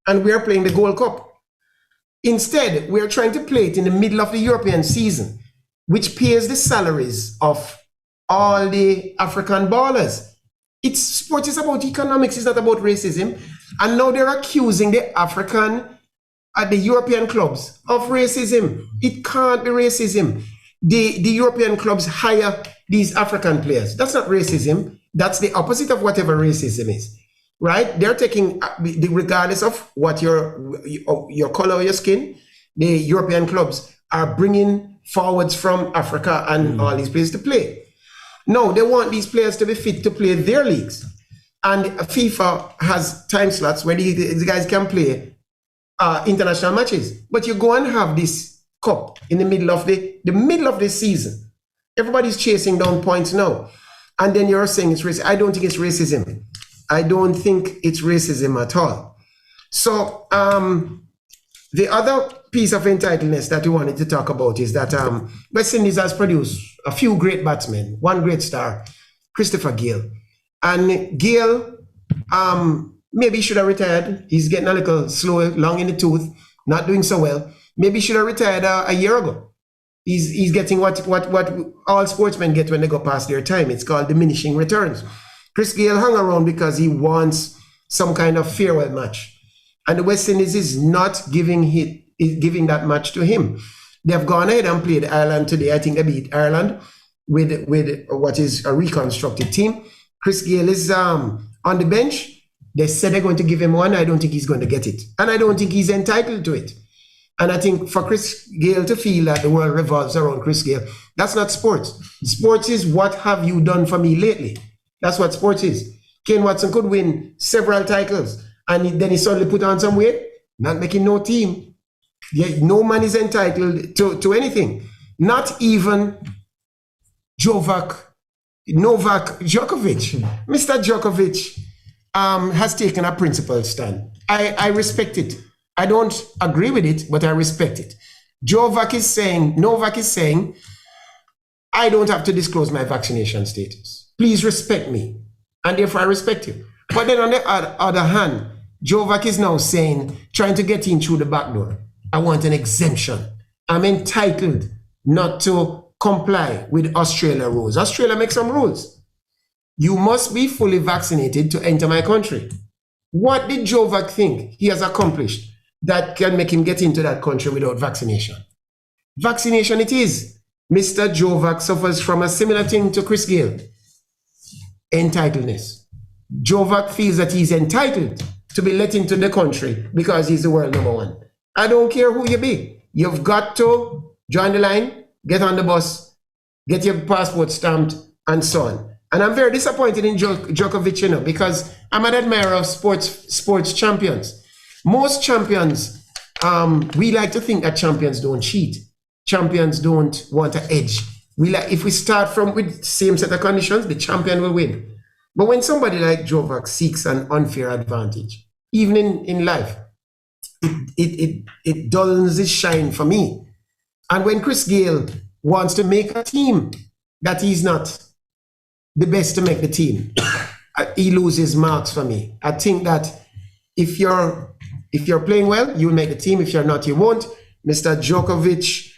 and we are playing the Gold Cup. Instead, we are trying to play it in the middle of the European season, which pays the salaries of all the African ballers. Sport is about economics, it's not about racism. And now they're accusing the European clubs of racism. It can't be racism. The European clubs hire these African players. That's not racism. That's the opposite of whatever racism is, right? They're taking, regardless of what your color or your skin, the European clubs are bringing forwards from Africa and all these players to play. No, they want these players to be fit to play their leagues. And FIFA has time slots where the guys can play international matches. But you go and have this cup in the middle of the season. Everybody's chasing down points now. And then you're saying it's racism. I don't think it's racism. I don't think it's racism at all. So the other piece of entitledness that we wanted to talk about is that West Indies has produced a few great batsmen, one great star, Christopher Gale. And Gale, maybe he should have retired. He's getting a little slow, long in the tooth, not doing so well. Maybe he should have retired a year ago. He's getting what all sportsmen get when they go past their time. It's called diminishing returns. Chris Gale hung around because he wants some kind of farewell match. And the West Indies is not giving that match to him. They have gone ahead and played Ireland today. I think they beat Ireland with what is a reconstructed team. Chris Gale is on the bench. They said they're going to give him one. I don't think he's going to get it. And I don't think he's entitled to it. And I think for Chris Gale to feel that the world revolves around Chris Gale, that's not sports. Sports is what have you done for me lately. That's what sports is. Kane Watson could win several titles and then he suddenly put on some weight, not making no team. No man is entitled to anything. Not even Novak Djokovic. Mr. Djokovic has taken a principled stand. I respect it. I don't agree with it, but I respect it. Novak is saying, I don't have to disclose my vaccination status. Please respect me. And therefore I respect you. But then on the other hand, Novak is now saying, trying to get in through the back door. I want an exemption. I'm entitled not to comply with Australia rules. Australia makes some rules. You must be fully vaccinated to enter my country. What did Jovac think he has accomplished that can make him get into that country without vaccination? Vaccination it is. Mr. Jovac suffers from a similar thing to Chris Gayle. Entitledness. Jovac feels that he's entitled to be let into the country because he's the world number one. I don't care who you be. You've got to join the line, get on the bus, get your passport stamped, and so on. And I'm very disappointed in Djokovic, you know, because I'm an admirer of sports champions. Most champions, we like to think that champions don't cheat. Champions don't want to edge. If we start from with same set of conditions, the champion will win. But when somebody like Jovac seeks an unfair advantage, even in life, it dulls its shine for me. And when Chris Gayle wants to make a team that he's not the best to make the team, he loses marks for me. I think that if you're playing well, you'll make the team. If you're not, you won't. Mr. Djokovic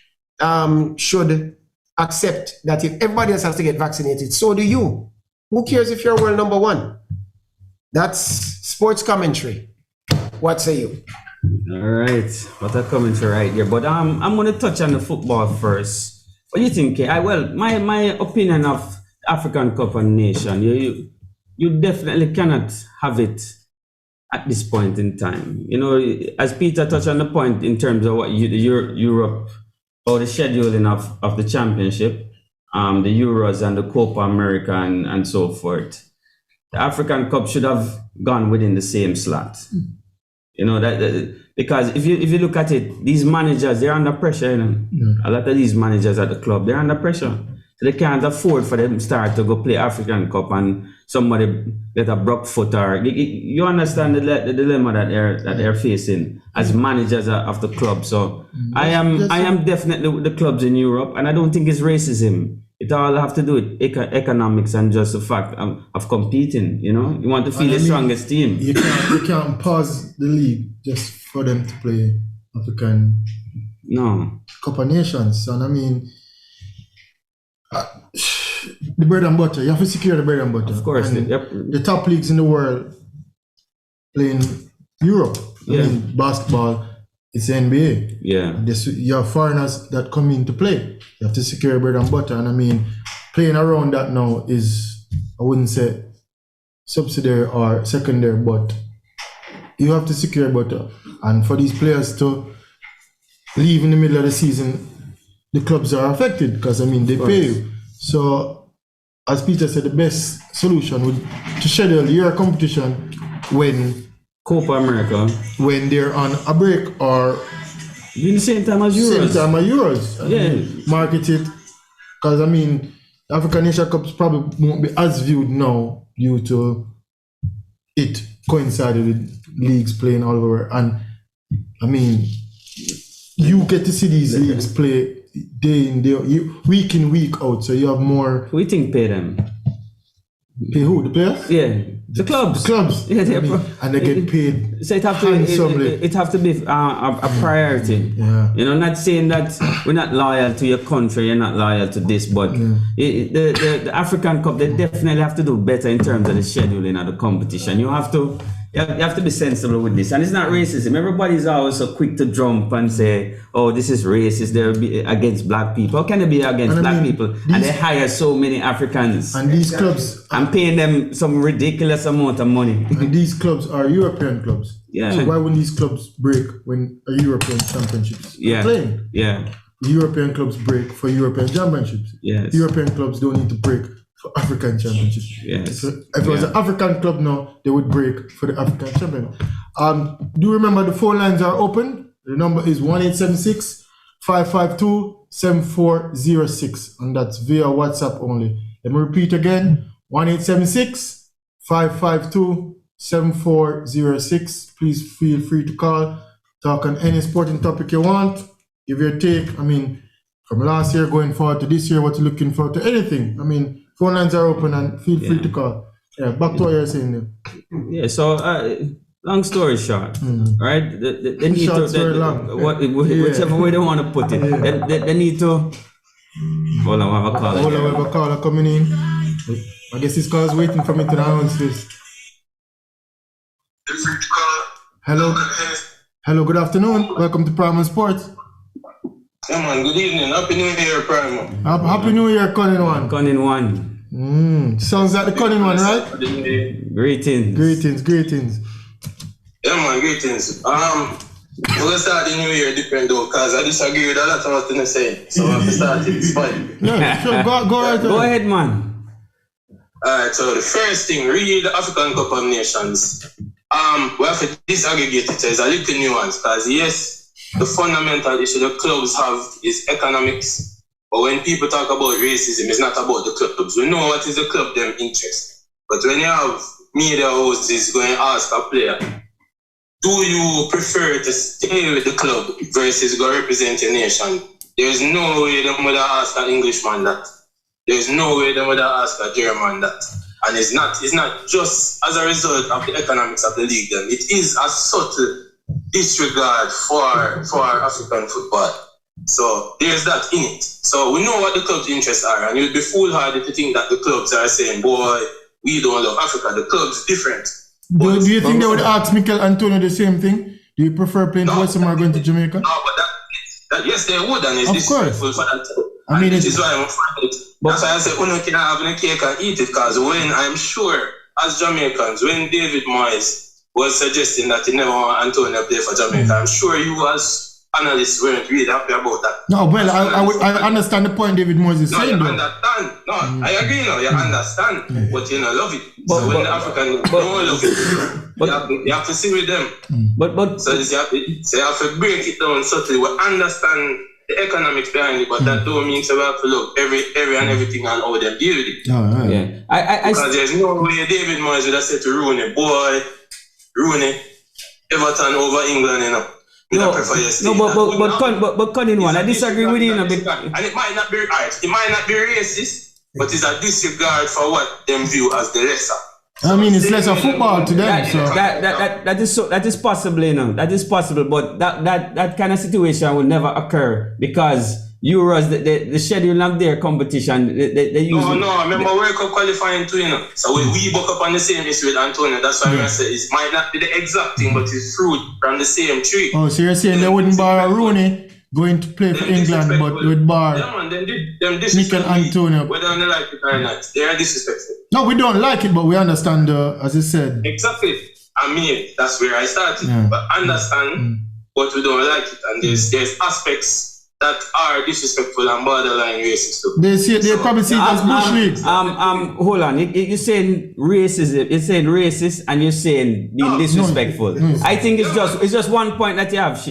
should accept that if everybody else has to get vaccinated, so do you. Who cares if you're world number one? That's sports commentary. What say you? All right, what a commentary right here. But I'm going to touch on the football first. What do you think? My opinion of African Cup of Nations, you definitely cannot have it at this point in time. You know, as Peter touched on the point in terms of what Europe or the scheduling of the championship, the Euros and the Copa America and so forth. The African Cup should have gone within the same slot. You know, that because if you look at it, these managers, they're under pressure, you know. Yeah. A lot of these managers at the club, they're under pressure. So they can't afford for them start to go play African Cup and somebody get a broke foot or you understand the dilemma that they're facing as managers of the club. So I am definitely with the clubs in Europe, and I don't think it's racism. It all have to do with economics and just the fact of competing. You know, you want to feel the strongest team. You can't pause the league just for them to play African Cup of Nations. And I mean, the bread and butter. You have to secure the bread and butter. Of course, and the top leagues in the world play in Europe. I mean, basketball. It's the NBA. Yeah. You have foreigners that come in to play. You have to secure bread and butter. And I mean, playing around that now is, I wouldn't say subsidiary or secondary, but you have to secure butter. And for these players to leave in the middle of the season, the clubs are affected because, I mean, they pay you. So, as Peter said, the best solution would to schedule your competition when Copa America, when they're on a break or in the same time as Euros. And market it, because I mean, African Nation Cups probably won't be as viewed now due to it coincided with leagues playing all over. And I mean, you get to see these leagues play day in, day out, week in, week out. So you have more. We think pay them. Pay who? The players? Yeah. The clubs. The clubs. Yeah, and they get paid. So it have to be a priority. Yeah. You know, not saying that we're not loyal to your country, you're not loyal to this, but the African Cup, they definitely have to do better in terms of the scheduling of the competition. You have to be sensible with this. And it's not racism. Everybody's always so quick to jump and say, oh, this is racist, they're against black people. How can they be against black people? And they hire so many Africans. And these clubs. I'm paying them some ridiculous amount of money. And these clubs are European clubs. Yeah. So why wouldn't these clubs break when a European championships are playing? Yeah. European clubs break for European championships. Yes. European clubs don't need to break for African championships. Yes. So if it was an African club now, they would break for the African champion. Do you remember the phone lines are open? The number is 1-876-552-7406, and that's via WhatsApp only. Let me repeat again, 1-876-552-7406. Please feel free to call, talk on any sporting topic you want, give your take. I mean, from last year going forward to this year, what you're looking forward to, anything. I mean, phone lines are open and feel free to call. Yeah, back to what you're saying there. Yeah, so long story short, right? They need Short to story long. whichever way they want to put it. They need to. Hold on, we have a call. Hold on, we have a caller coming in. I guess this call is waiting for me to announce this. Hello. Hello, good afternoon. Welcome to Primal Sports. Yeah, man, good evening. Happy New Year, Primal. Happy New Year, Cunning One. Cunning One. Sounds like the Cunning One, right? Greetings. Yeah, man, greetings. We're gonna start the new year different though, because I disagree with a lot of what you're saying. So we have to start it. It's fine. Yeah, sure. Go right Go ahead, man. Alright, so the first thing, really the African Cup of Nations. We have to disaggregate it as a little nuance, because yes, the fundamental issue the clubs have is economics. But when people talk about racism, it's not about the clubs. We know what is the club them interest. But when you have media houses going to ask a player, do you prefer to stay with the club versus go represent your nation? There's no way them would ask an Englishman that. There's no way them would ask a German that. And it's not just as a result of the economics of the league then. It is a subtle disregard for African football. So there's that in it. So we know what the club's interests are, and you'd be foolhardy to think that the clubs are saying, boy, we don't love Africa. The club's different. Do you think they would ask Mikel Antonio the same thing? Do you prefer playing for West Ham or going to Jamaica? No, but that yes, they would, and it's disrespectful for that. I mean, this is why I'm afraid. That's why I say, you can have a cake and eat it, because when I'm sure, as Jamaicans, when David Moyes was suggesting that he never want Antonio to play for Jamaica, I'm sure you as analysts weren't really happy about that. No, well, I understand the point David Moyes is saying. You understand. No, I agree now. You understand, but you don't love it. So when the African don't love it, you have to see with them. So you have to break it down subtly. We understand the economics behind it, but that don't mean so we have to look every and everything and how they deal with it. Yeah. Because there's no way David Moyes would have said to Rooney, Everton over England, you know. But Cunning One, I disagree with you. And it might not be right. It might not be racist, but it's a disregard for what them view as the lesser. I mean, it's lesser football to them. That is possible, you know. That is possible, but that kind of situation will never occur because Euros, the schedule of their competition, they use. No. Remember World Cup qualifying too, you know. So we buck up on the same issue with Antonio. That's why I say it might not be the exact thing, but it's fruit from the same tree. Oh, so you're saying they wouldn't bar Rooney going to play for England, but would bar Mikel Antonio. Whether they like it or not, they are disrespectful. No, we don't like it, but we understand, as you said. Exactly. I mean, that's where I started. Yeah. But understand, but we don't like it, and there's aspects that are disrespectful and borderline racist too. They probably see it as bush league. Hold on. You're saying racism. You're saying racist, and you're saying being disrespectful. I think it's just one point that you have,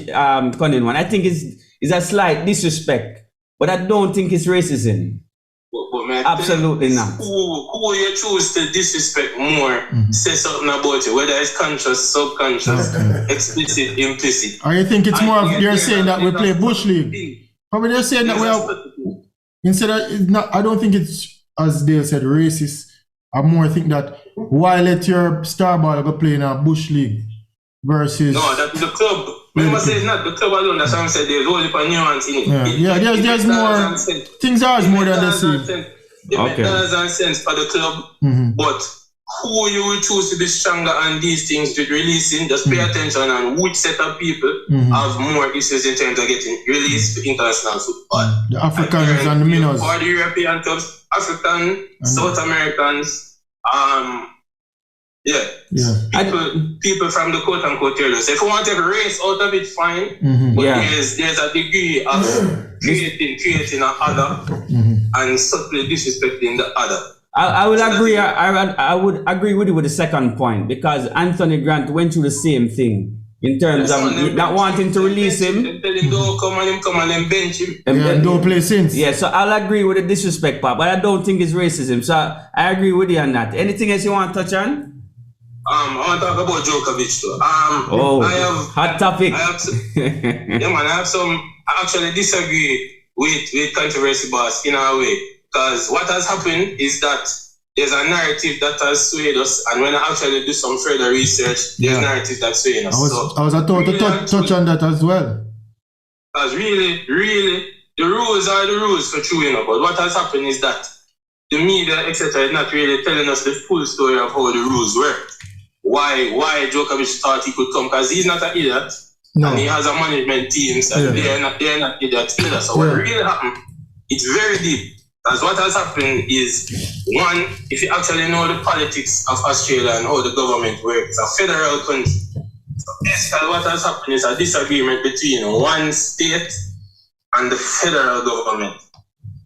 Cunning One. I think it's a slight disrespect, but I don't think it's racism. But absolutely not. Who you choose to disrespect more, say something about you, whether it's conscious, subconscious, explicit, implicit. Or you think it's more of they're saying that we play bush league? Probably they're saying that we have, instead of, it's not, I don't think it's, as they said, racist. I more think that why let your star ball go play in a bush league versus... No, that's the club. Remember, say it's not the club alone. That's why I said there's only a nuance in it. There's more, things are more than the same. It makes dollars and cents for the club, but who you will choose to be stronger on these things with releasing, just pay attention on which set of people have more issues in terms of getting released for international football. The Africans and the minnows. For the European clubs, African, South Americans, people from the quote unquote terrorists. If you want to take race out of it, fine. But there's a degree of creating an other and subtly disrespecting the other. I would agree. I would agree with you with the second point because Anthony Grant went through the same thing in terms of not wanting to release him. They tell him don't come and then bench him. And don't play since. Yeah, so I'll agree with the disrespect part, but I don't think it's racism. So I agree with you on that. Anything else you want to touch on? I want to talk about Djokovic too. Hot topic. I actually disagree with controversy boss in a way. Because what has happened is that there's a narrative that has swayed us, and when I actually do some further research, there's a narrative that's swaying us. I was about to touch on that as well. Because really, the rules are the rules for true, but what has happened is that the media, etc., is not really telling us the full story of how the rules work. Why Djokovic thought he could come, because he's not an idiot, and he has a management team, so they're not idiots either. So what really happened, it's very deep. Because what has happened is, one, if you actually know the politics of Australia and how the government works, it's a federal country. So basically what has happened is a disagreement between one state and the federal government.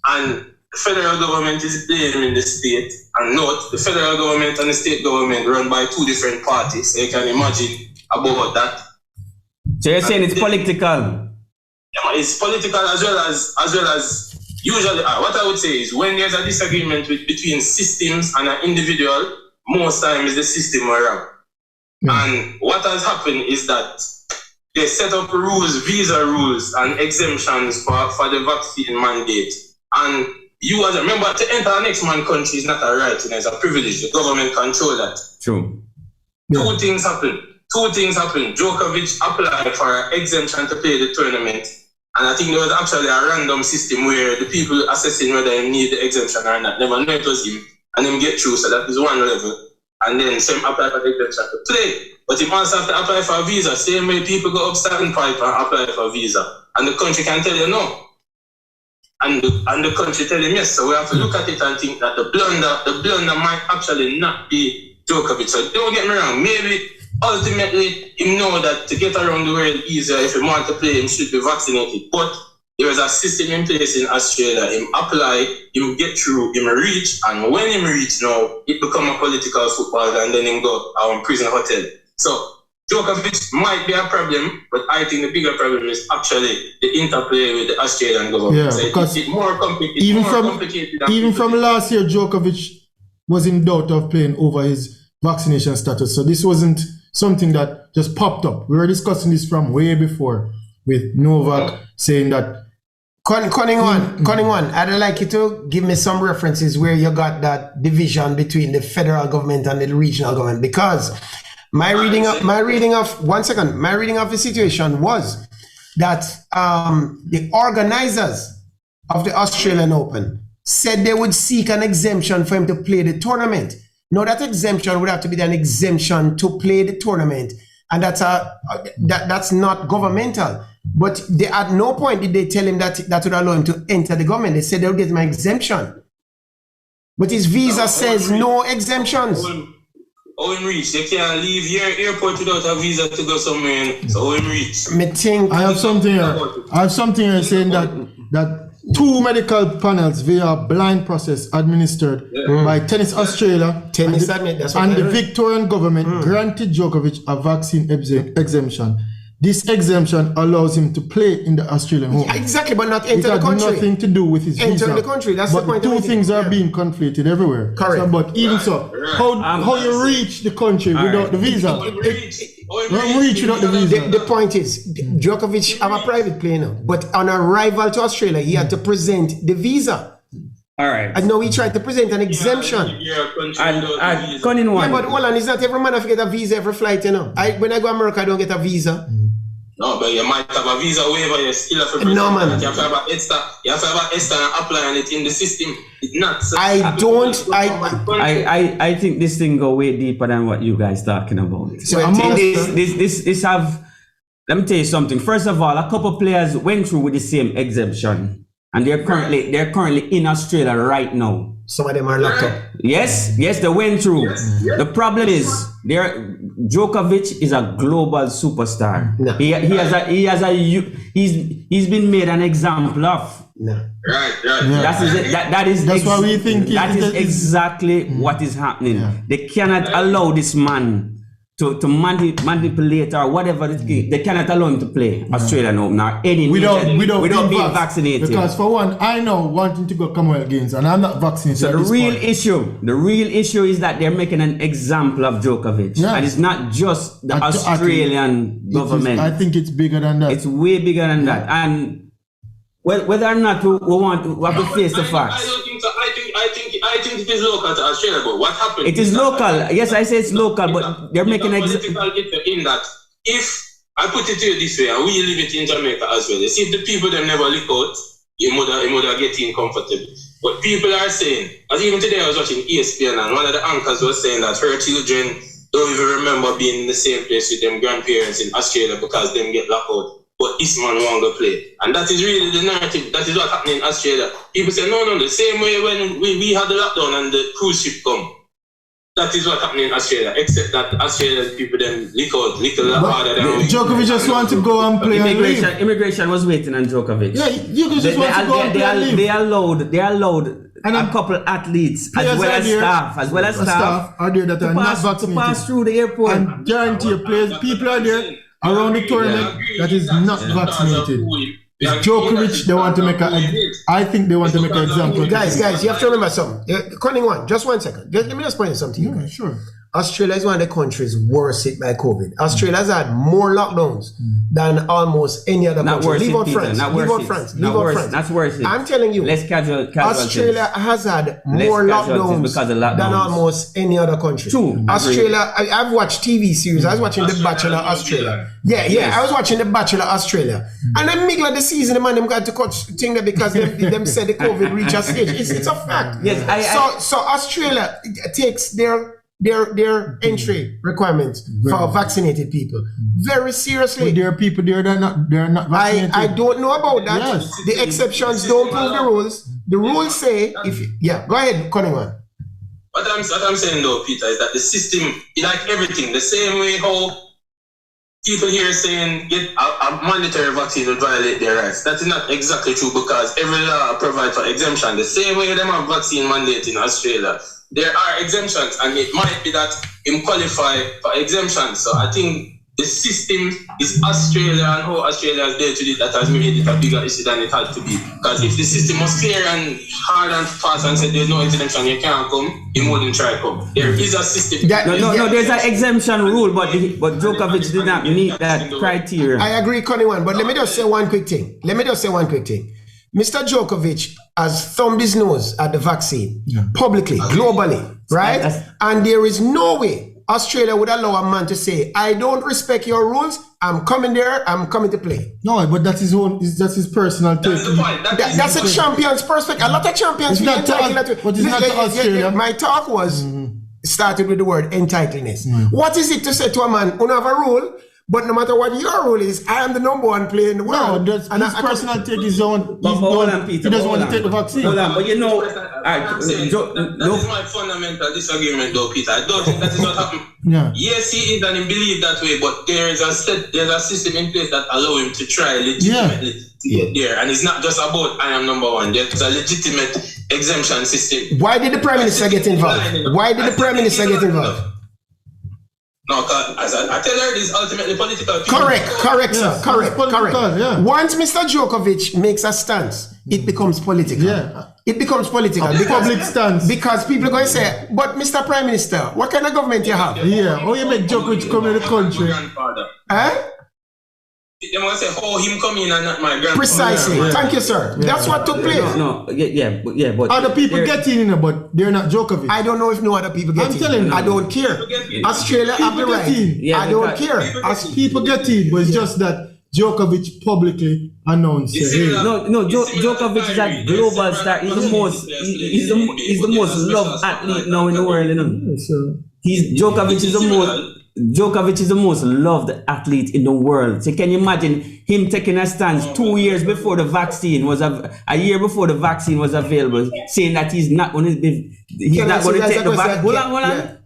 And the federal government is blaming the state. And note, the federal government and the state government run by two different parties. So you can imagine about that. So you're saying it's political? Yeah, it's political as well as usually, what I would say is when there's a disagreement between systems and an individual, most times the system are wrong. And what has happened is that they set up rules, visa rules and exemptions for the vaccine mandate. And you as a member to enter an next man country is not a right, it's a privilege. The government control that. True. Two things happen. Djokovic applied for an exemption to play the tournament. And I think there was actually a random system where the people assessing whether they need the exemption or not never know it was him, and him get through, so that is one level. And then same apply for the exemption to play. But he must have to apply for a visa, same way people go up standpipe and apply for a visa. And the country can tell you no. And the country tell him yes. So we have to look at it and think that the blunder might actually not be Djokovic. So don't get me wrong, maybe ultimately, him know that to get around the world easier, if he want to play, him should be vaccinated. But there is a system in place in Australia. Him apply, him get through, him reach, and when him reach now, it become a political football, and then him go our prison hotel. So Djokovic might be a problem, but I think the bigger problem is actually the interplay with the Australian government. Yeah, so because it's more complicated. Even from last year, Djokovic was in doubt of playing over his vaccination status. So this wasn't something that just popped up. We were discussing this from way before with Novak saying that. Cunning one, I'd like you to give me some references where you got that division between the federal government and the regional government, because my reading of the situation was that the organizers of the Australian Open said they would seek an exemption for him to play the tournament. Now that exemption would have to be an exemption to play the tournament, and that's not governmental. But they, at no point did they tell him that would allow him to enter the government. They said they'll get my exemption, but his visa says no exemptions. How him reach? They can't leave your airport without a visa to go somewhere. So how him reach? I have something here saying that two medical panels via blind process administered by Tennis Australia and the Victorian government granted Djokovic a vaccine exemption. This exemption allows him to play in the Australian Open. Yeah, exactly, but not enter the country. It had nothing to do with his visa. Enter the country, that's the point. But two things are being conflated everywhere. Correct. So, but even how you reach the country without the visa? Reach without the visa. The point is, Djokovic have a private plane now, but on arrival to Australia, he had to present the visa. All right. And now he tried to present an exemption. And Cunning one. Yeah, but hold on, it's not every man have to get a visa every flight, you know. When I go to America, I don't get a visa. No, but you might have a visa waiver, you still have to present. No, man. You have to have an extra and applying it in the system. It's not. I think this thing go way deeper than what you guys talking about. So this have, let me tell you something. First of all, a couple players went through with the same exemption, and they're currently in Australia right now. Some of them are locked up. Yes, they went through. Yes. The problem is Djokovic is a global superstar. No. He's been made an example of. No. Right. That's why we think that is exactly what is happening. Yeah. They cannot allow this man to manipulate or whatever it is. They cannot allow him to play Australian Open or any without being vaccinated. Because for one, I know wanting to go Commonwealth Games and I'm not vaccinated. So the real issue is that they're making an example of Djokovic. Yes. And it's not just the Australian government. I think it's bigger than that. It's way bigger than that. And whether or not we have to face the facts. I I think it is local to Australia, but what happened? It is local. Yes, I say it's local, but they're making political in that if I put it to you this way, and we live it in Jamaica as well. You see, if the people them never leak out, your mother getting comfortable. But people are saying, as even today I was watching ESPN and one of the anchors was saying that her children don't even remember being in the same place with them grandparents in Australia because them get locked out. But this man won't go play. And that is really the narrative. That is what's happening in Australia. People say, no, the same way when we had the lockdown and the cruise ship come. That is what's happening in Australia. Except that Australian people then leak out little harder than we. Djokovic just want to go and play Immigration was waiting on Djokovic. Yeah, Djokovic just want to go and play and leave. They allowed a couple athletes as well as staff are there that are not vaccinated to pass through the airport. And guarantee you players, people are there around the tournament that is not vaccinated. It's Djokovic, they want to make I think they want to make an example. Guys, you have to remember something. Cunning one, just 1 second. Let me just point out something. Okay, sure. Australia is one of the countries worst hit by COVID. Australia has had more lockdowns than almost any other country. Leave out France. That's worse. I'm telling you, less casual. Australia has had more lockdowns than almost any other country. True. Australia, I've watched TV series. I was watching The Bachelor Australia. I was watching The Bachelor Australia. And then middle of the season, the man them got to cut thing there because them said the COVID reached a stage. It's a fact. Yes, so Australia takes their entry requirements for vaccinated people very seriously. But there are people there that they're not vaccinated. I don't know about that. Yes. The exceptions don't prove the rules. The rules say go ahead, Cunningham. What I'm saying though, Peter, is that the system, like everything, the same way how people here saying get a mandatory vaccine will violate their rights. That is not exactly true because every law provides for exemption. The same way them have vaccine mandate in Australia. There are exemptions, and it might be that him qualify for exemptions. So I think the system is Australia and how Australia has dealt with it that has made it a bigger issue than it had to be. Because if the system was clear and hard and fast and said there's no exemption, you can't come, he wouldn't try to come. There is a system. No, there's an exemption rule, but Djokovic did not meet that criteria. I agree, Cunningham, but let me just say one quick thing. Mr. Djokovic has thumbed his nose at the vaccine publicly, globally, right? And there is no way Australia would allow a man to say, I don't respect your rules, I'm coming there, I'm coming to play. No, but that's his personal take. That's the point. That's a champion's perspective. A lot of champions feel entitled. But it's not to Australia. My talk was started with the word entitledness. What is it to say to a man who have a rule? But no matter what your rule is, I am the number one player in the world. No, his personal take his own. He doesn't want to take the vaccine. Hold on, but you know, that is my fundamental disagreement, though, Peter. I don't think that is what happened. Yes, he is, and he believes that way. But there's a system in place that allow him to try legitimately to get there, and it's not just about I am number one. There's a legitimate exemption system. Why did the Prime Minister get involved? No, as I tell her, this is ultimately political. Correct, sir. Correct. Yeah. Once Mr. Djokovic makes a stance, it becomes political. Yeah. It becomes political. Public stance. Because people are going to say, but Mr. Prime Minister, what kind of government you have? Yeah. How you make Djokovic come in the country? They want to say, him come in and not my grandfather. Precisely. Yeah. Thank you, sir. Yeah. That's what took place. But other people get in, but they're not Djokovic. I don't know if no other people get in. I'm telling you. I don't care. Australia have the right. I don't care. People get in, but it's just that Djokovic publicly announced. Djokovic is a global star. He's the most loved athlete now in the world. Djokovic is the most loved athlete in the world. So can you imagine him taking a stance 2 years before the vaccine was a year before the vaccine was available, saying that he's not going to take the vaccine.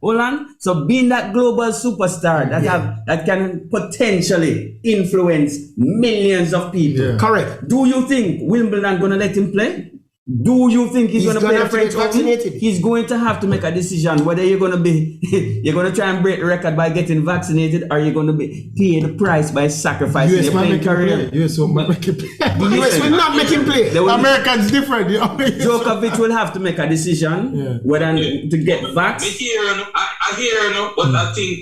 Hold on. So being that global superstar that can potentially influence millions of people. Yeah. Correct. Do you think Wimbledon going to let him play? Do you think he's going to play the French Open? He's going to have to make a decision whether you're going to try and break the record by getting vaccinated, or you're going to pay the price by sacrificing your playing career. US will make him play. The US will not make him play. Americans different. Djokovic will have to make a decision whether to get vaxxed. I hear, but I think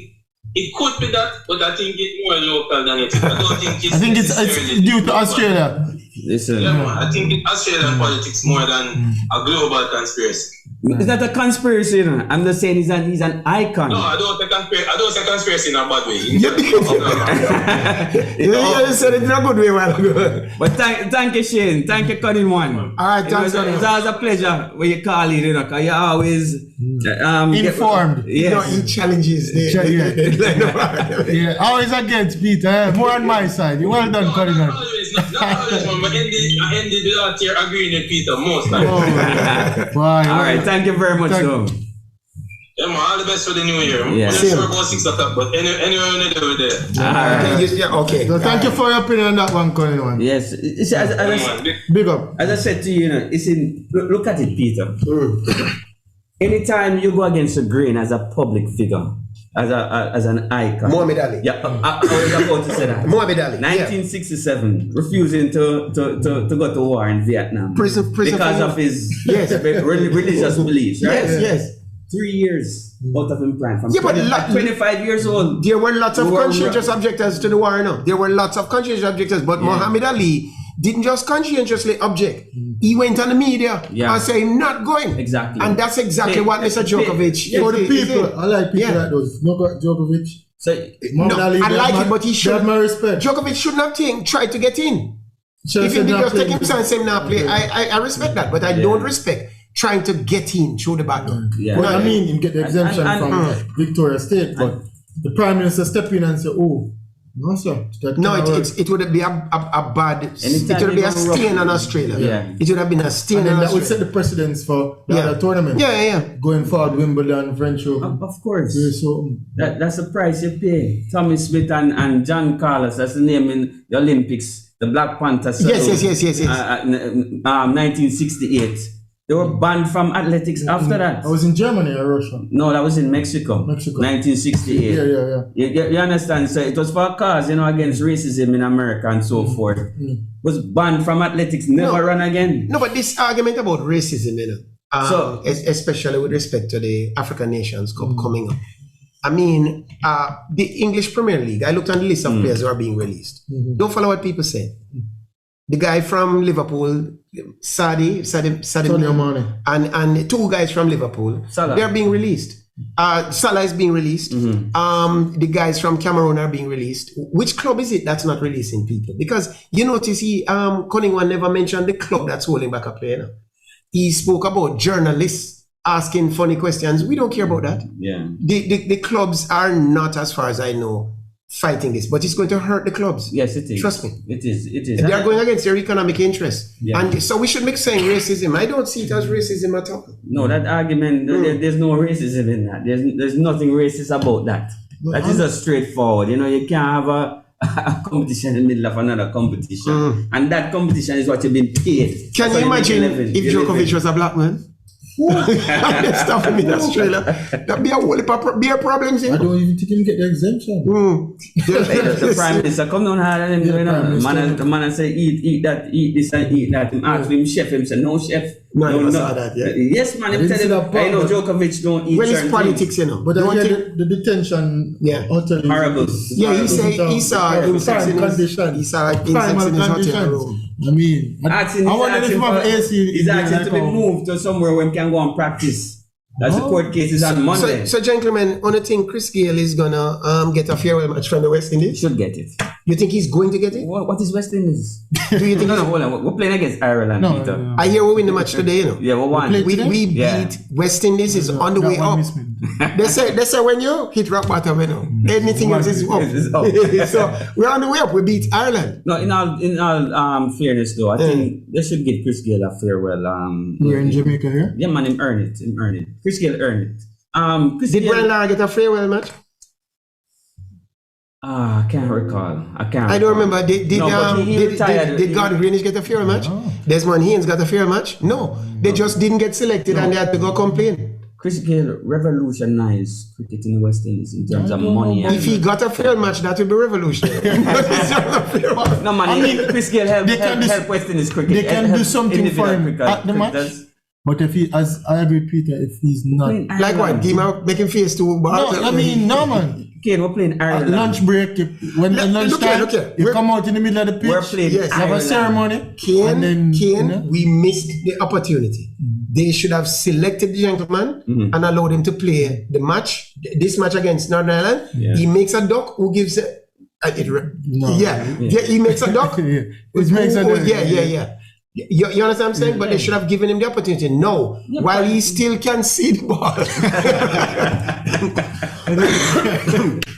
it could be that, but I think it's more local than it is. I don't think it's it's due to Australia. Listen. Yeah, man. I think Australian politics more than a global conspiracy. It's not a conspiracy, you know. I'm just saying he's an icon. No, I don't say conspiracy in a bad way. You said it in a good way while ago. But thank you, Shane. Thank you, Cunning One. All right, thanks, It's always a pleasure when you call in, you know, because you're always Informed. Yes. He challenges. Yeah, always against Peter. More on my side. You well done, Cunning One. Not always, man. I ended the last year agreeing with Peter most times. Why? All right, thank you very much, though. Yeah, man, all the best for the new year. Yeah. I'm not sure about 6 o'clock, but anyway, when you do it there. All right. Okay. So thank you for your opinion on that one, Cunning One. Yes, Big up. as I said to you, you know, look at it, Peter. Anytime you go against the grain as a public figure, as an icon. Muhammad Ali. Yeah, I was about to say that. Muhammad Ali. 1967, refusing to go to war in Vietnam. Prison because for- of his Yes. religious beliefs, right? Yes. 3 years out of him prime. From Yeah, but 25 years old. There were lots of We were conscientious objectors to the war, you know. There were lots of conscientious objectors, but Muhammad Ali didn't just conscientiously object. He went on the media and said, not going. Exactly. And that's exactly what Mr. Djokovic For the is people, in. I like people like those. No, Djokovic. So Muhammad Ali, I they like have it, but he should. they have my respect. Djokovic shouldn't have tried to get in. Should If have he said just not take him playing. and say not play, I respect that, but I don't respect trying to get in through the back door. Yeah. Well, I mean, him get the exemption And- from Victoria State, but the Prime Minister step in and say, "Oh, no, sir." No, it would be a bad. Anytime It would be you a go stain rough- on Australia. Yeah. It would have been a stain And on then that would Australia. set the precedence for the other tournament. Yeah. Going forward, Wimbledon, French Open. Of course. So, That's the price you pay. Tommy Smith and John Carlos, that's the name in the Olympics. The Black Panthers. Yes. 1968. They were banned from athletics after that. I was in Germany or Russia. No, that was in Mexico. 1968. Yeah. You understand? So it was for a cause, you know, against racism in America and so forth. Was banned from athletics, never run again. No, but this argument about racism, you know, So- especially with respect to the African Nations Cup coming up. I mean, the English Premier League, I looked on the list of players who are being released. Don't follow what people say. The guy from Liverpool, Sadio Mane. and 2 guys from Liverpool, Salah. they're being released. Salah is being released. The guys from Cameroon are being released. Which club is it that's not releasing people? Because you notice Cunningham never mentioned the club that's holding back a player. He spoke about journalists asking funny questions. We don't care about that. Yeah. The clubs are not, as far as I know, fighting this, but it's going to hurt the clubs. Yes, it is. Trust me. It is. They are going against their economic interests. Yeah. And so we should make saying racism. I don't see it as racism at all. No, that argument, there's no racism in that. There's nothing racist about that. That is just straightforward. You know, you can't have a competition in the middle of another competition. And that competition is what you've been paid. Can you imagine if Djokovic was a black man? That's stuff in Australia. That'd be a whole heap of beer problems. I don't even think him get the exemption. The Prime Minister come down hard and him, you know, the man say eat that, eat this and eat that. Him ask him chef, him say no chef. No, I never saw that, yeah. Yes, man, him tell him, I know Djokovic don't eat When it's certain politics, things. you know. But Don't I hear think- the detention hotel is Horrible. Yeah, he saw insects in his condition. He saw insects Primal in his hotel conditions. room. I mean, I wonder if you have AC. He's asking to be moved to somewhere where he can go and practice. That's the court cases on Monday. So gentlemen, on the thing, Chris Gayle is gonna get a farewell match from the West He Indies. should get it. You think he's going to get it? What is West Indies? Do you think? No, hold on. We're playing against Ireland, No, Peter. no. I hear we win the match today. You know. Yeah, we won. played We today? beat West Indies is on the way That one up. miss me. They say when you hit rock bottom, you know, anything else is up. Is up. So we're on the way up. We beat Ireland. No, in all fairness though, I think they should give Chris Gayle a farewell. We're in Jamaica here. Yeah, man, him earn it. Chris Gayle earn it. Chris Did Gayle, Brian Lara get a farewell match? I can't recall. I don't remember. Did No, but he retired. Gordon Greenish get a farewell match? Desmond Haynes got a farewell match? No. They just didn't get selected and they had to go complain. Chris Gayle revolutionized cricket in the West Indies in terms of money. If he got a farewell match, that would be revolutionary. No, man, Chris Gayle help West Indies cricket. They can help do something individual for him at the match. cricketers. But if he, as I agree with Peter, if he's not, Like what? Game out, making face to ball. no, I mean, no man. Kane, we're playing At Ireland. lunch break, when Look- lunch look here, time, look here. you We're- come out in the middle of the pitch. We're playing Yes. You have a Ireland. ceremony. Kane, and then, you know, we missed the opportunity. They should have selected the gentleman and allowed him to play the match, this match against Northern Ireland. Yeah. He makes a duck who gives he makes a duck. Yeah. It makes a duck. Yeah. You understand what I'm saying? But they should have given him the opportunity. No, while he still can see the ball.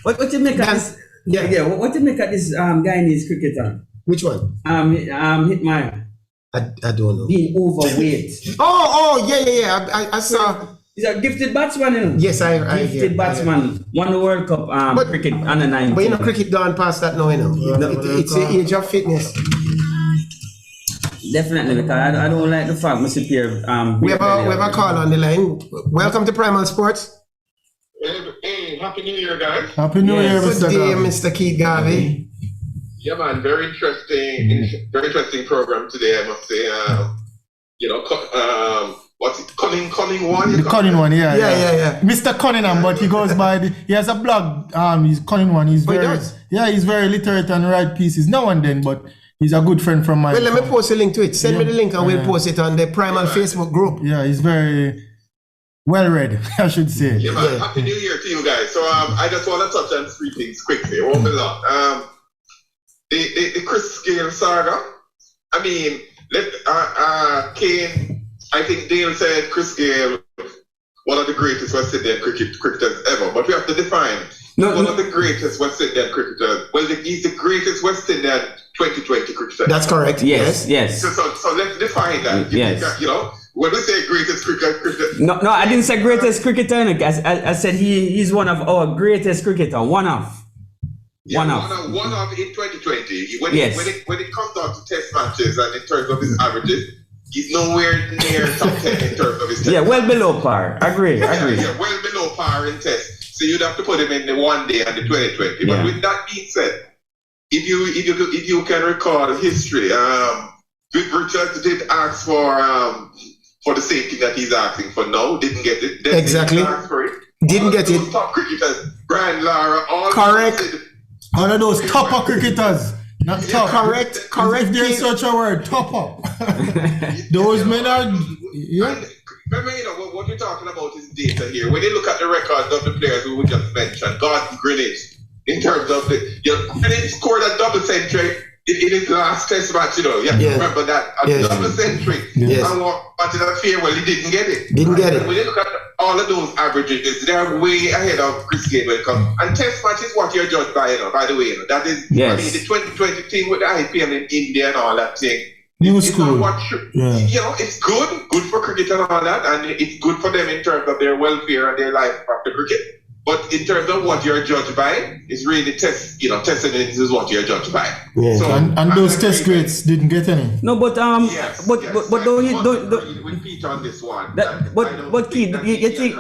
What you make of this? Yeah. What you make of this Guyanese cricketer? Which one? Hitman I don't know. being overweight. Yeah. I saw. He's a gifted batsman, you know. Yes, I Gifted batsman. Won the World Cup But- cricket under 19. But you know, cricket gone past that now, you know. It's the age of fitness. Definitely, because I don't like the fact Mr. Pierre. We have a call on the line. Welcome to Primal Sports. Hey, Happy New Year, guys. Happy New Year, Good Mr. day, Garvey. Mr. Keith Garvey. Yeah, man, very interesting program today, I must say. What's it, Cunning one? The Cunning one, yeah. Yeah. Mr. Cunningham, but he goes by he has a blog, he's Cunning one. He's Oh, he very, does? he's very literate and write pieces now and then, but he's a good friend from mine. Well, let me post a link to it. Send me the link and we'll post it on the Primal Facebook group. Yeah, he's very well read, I should say. Yeah, man, Yeah. Happy New Year to you guys. So I just want to touch on three things quickly. It won't be long. The Chris Gayle saga. I mean, Kane, I think Dale said Chris Gayle, one of the greatest West Indian cricketers ever. But we have to define one of the greatest West Indian cricketers. Well, he's the greatest West Indian 2020 cricketer. That's correct. Yes. So let's define that. Yes. You know, when we say greatest cricketer, No, I didn't say greatest cricketer. I said he's one of our greatest cricketer. One of one of in 2020. When it comes down to test matches and in terms of his averages, he's nowhere near top 10 in terms of his test. Yeah, well below par. Agree. Yeah, well below par in test. So you'd have to put him in the 1 day and the 2020. Yeah. But with that being said, if you can recall history, Vic Richards did ask for the same thing that he's asking for now, didn't get it. Then Exactly. Didn't ask for it. Didn't get Those it. top cricketers, Brian Lara, all Correct. One of those topper cricketers, not top. Correct. If there's such a word, topper. Those men are, yeah. And remember, you know, what we're talking about is data here. When you look at the records of the players who we just mentioned, Gordon Greenwich, in terms of Greenwich scored a double century in his last test match, you know. You have to remember that. A double century. Yes. And what did I fear? Well, he didn't get it. Didn't get it. When you look at all of those averages, they're way ahead of Chris Gayle when it comes. And test match is what you're judged by, you know, by the way. You know, that is, Yes. I mean, the 2020 thing with the IPL in India and all that thing. New It's school. not what you know, it's good for cricket and all that, and it's good for them in terms of their welfare and their life after cricket. But in terms of what you're judged by, it's really testing is what you're judged by. Yeah. So, And those test grades didn't get any. No, but Yes, but don't you with Pete on this one. but Keith, you think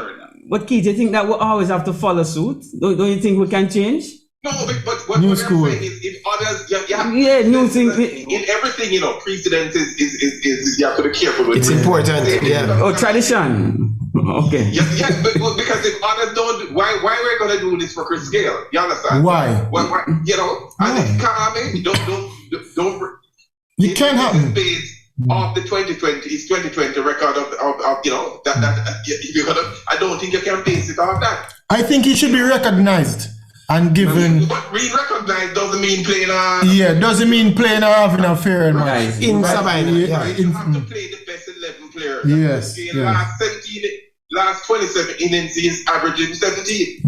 Keith, you think that we always have to follow suit? Don't you think we can change? No, but what New I'm school. saying is, if others, New thing. in everything, you know, precedence is you have to be careful with. It's important. Yeah. Oh, tradition. Okay. Yeah, but because if others don't, why we're gonna do this for Chris Gayle? You understand? Why? Why you know, and it's calming. Don't. It can happen. Based off the 2020 record of you know that you're gonna. I don't think you can base it off that. I think he should be recognized and given. But re-recognized doesn't mean playing Yeah, doesn't mean playing or having a fair match. Right. In Sabina. Yeah. You have to play the best 11 players. Yes, Last 27 innings, he's averaging 17.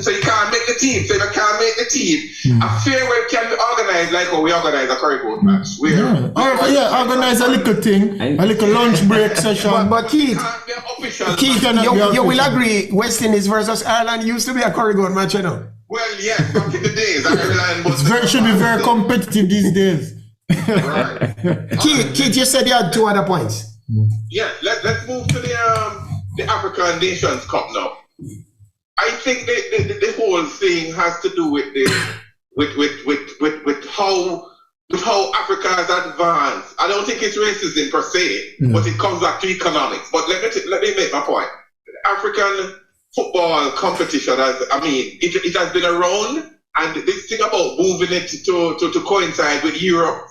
So you can't make the team. So if you can't make the team, a farewell can be organized like how we organize a curry boat match. Organize a little thing, a little lunch break session. But Keith, Can't be official. Keith, cannot be you will official. agree, West Indies versus Ireland used to be a corridor match, you know. Well, yes, back in the days, Ireland was Should be very competitive these days. right. Keith, you said you had two other points. Yeah, let's move to the African Nations Cup now. I think the whole thing has to do with how with how Africa has advanced, I don't think it's racism per se, but it comes back to economics. But let me make my point. African football competition it has been around, and this thing about moving it to coincide with Europe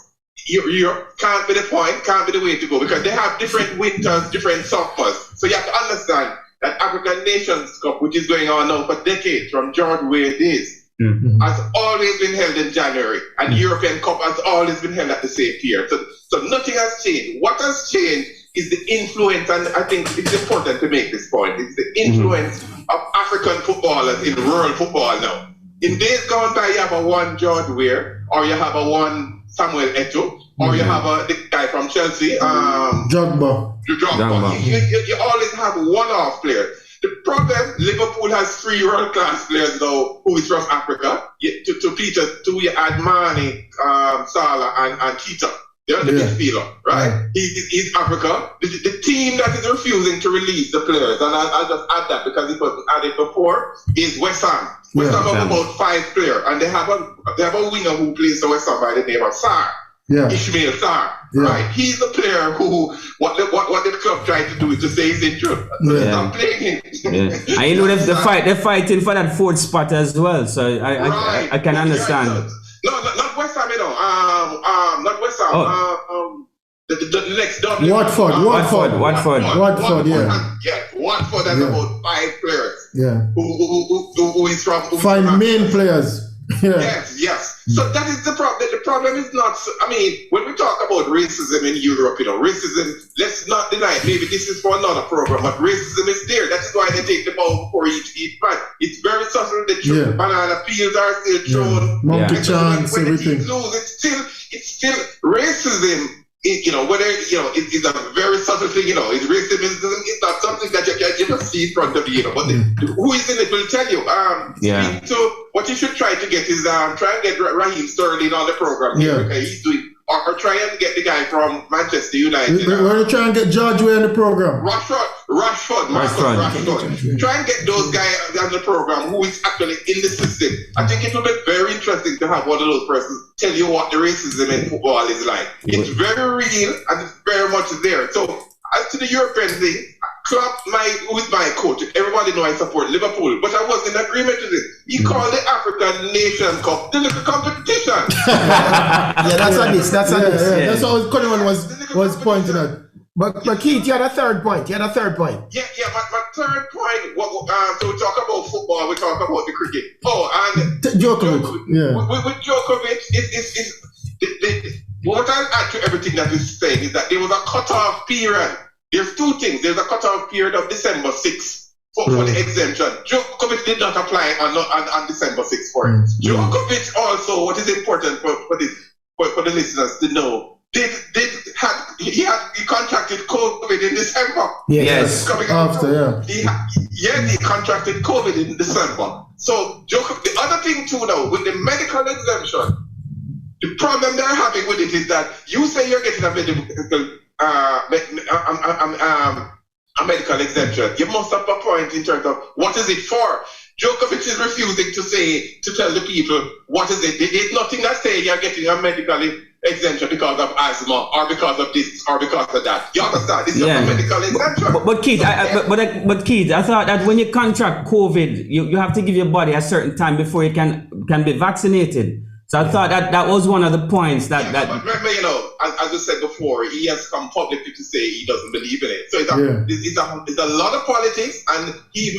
can't be the point, can't be the way to go, because they have different winters, different summers. So you have to understand that African Nations Cup, which is going on now for decades, from George where it is, has always been held in January, and European Cup has always been held at the same period. So nothing has changed. What has changed is the influence, and I think it's important to make this point. It's the influence of African footballers in rural football now. In days gone by, you have a one George Weah, or you have a one Samuel Eto'o, or you have the guy from Chelsea, Drogba. You always have one-off players. The problem, Liverpool has 3 world-class players now who is from Africa. To Peter's 2, you add Mane, Salah, and Keita. They're the midfielder, right? He's Africa. The team that is refusing to release the players, and I'll just add that because it was added before, is West Ham. West Ham have about 5 players, and they have a winger who plays for West Ham by the name of Sarr. Ishmael Sarr, right? He's a player who, what the club tried to do is to say he's injured. Stop playing him. And you know they're fighting for that 4th spot as well, so I can understand. No, not West Ham, not West Ham. The next dog. Watford, yeah. Yeah, Watford has about 5 players. Yeah. Who is from 5 main players. Yeah. Yes. So that is the problem. The problem is not, when we talk about racism in Europe, racism, let's not deny it. Maybe this is for another program, but racism is there. That is why they take the ball before each man. It's very subtle. The banana peels are still thrown. Monkey chants, when everything. the team lose, it's still racism. Whether it's a very subtle thing. It's racism. It's not something that you can just see in front of you. But who is in it will tell you. So what you should try to get is try and get Raheem Sterling on the program here, because he's doing. Or try and get the guy from Manchester United. We're going to try and get George Weah on the program. Rashford. Try and get those guys on the program who is actually in the system. I think it will be very interesting to have one of those persons tell you what the racism in football is like. It's very real and it's very much there. So as to the European thing, Klopp, who is my coach, everybody know I support Liverpool, but I was in agreement with it. He called the African Nations Cup the little competition. That's on this. That's what Coleman was pointing at. But Keith, you had a third point. Yeah, my third point. So we talk about football, we talk about the cricket. And Djokovic. With Djokovic, what I'll add to everything that he's saying is that there was a cut-off period. There's 2 things. There's a cut-off period of December 6th for the exemption. Djokovic did not apply on December 6th for it. Djokovic also, what is important for the listeners to know, he contracted COVID in December. Yes. He contracted COVID in December. So the other thing too now, with the medical exemption, the problem they're having with it is that you say you're getting a medical exemption. You must have a point in terms of what is it for. Djokovic is refusing to tell the people what is it. There's nothing that says you're getting a medical exemption because of asthma or because of this or because of that. You understand? It's just a medical exemption. But Keith, I thought that when you contract COVID, you have to give your body a certain time before you can be vaccinated. So I thought that was one of the points that. But remember, as I said before, he has come publicly to say he doesn't believe in it. So it's a lot of politics, and he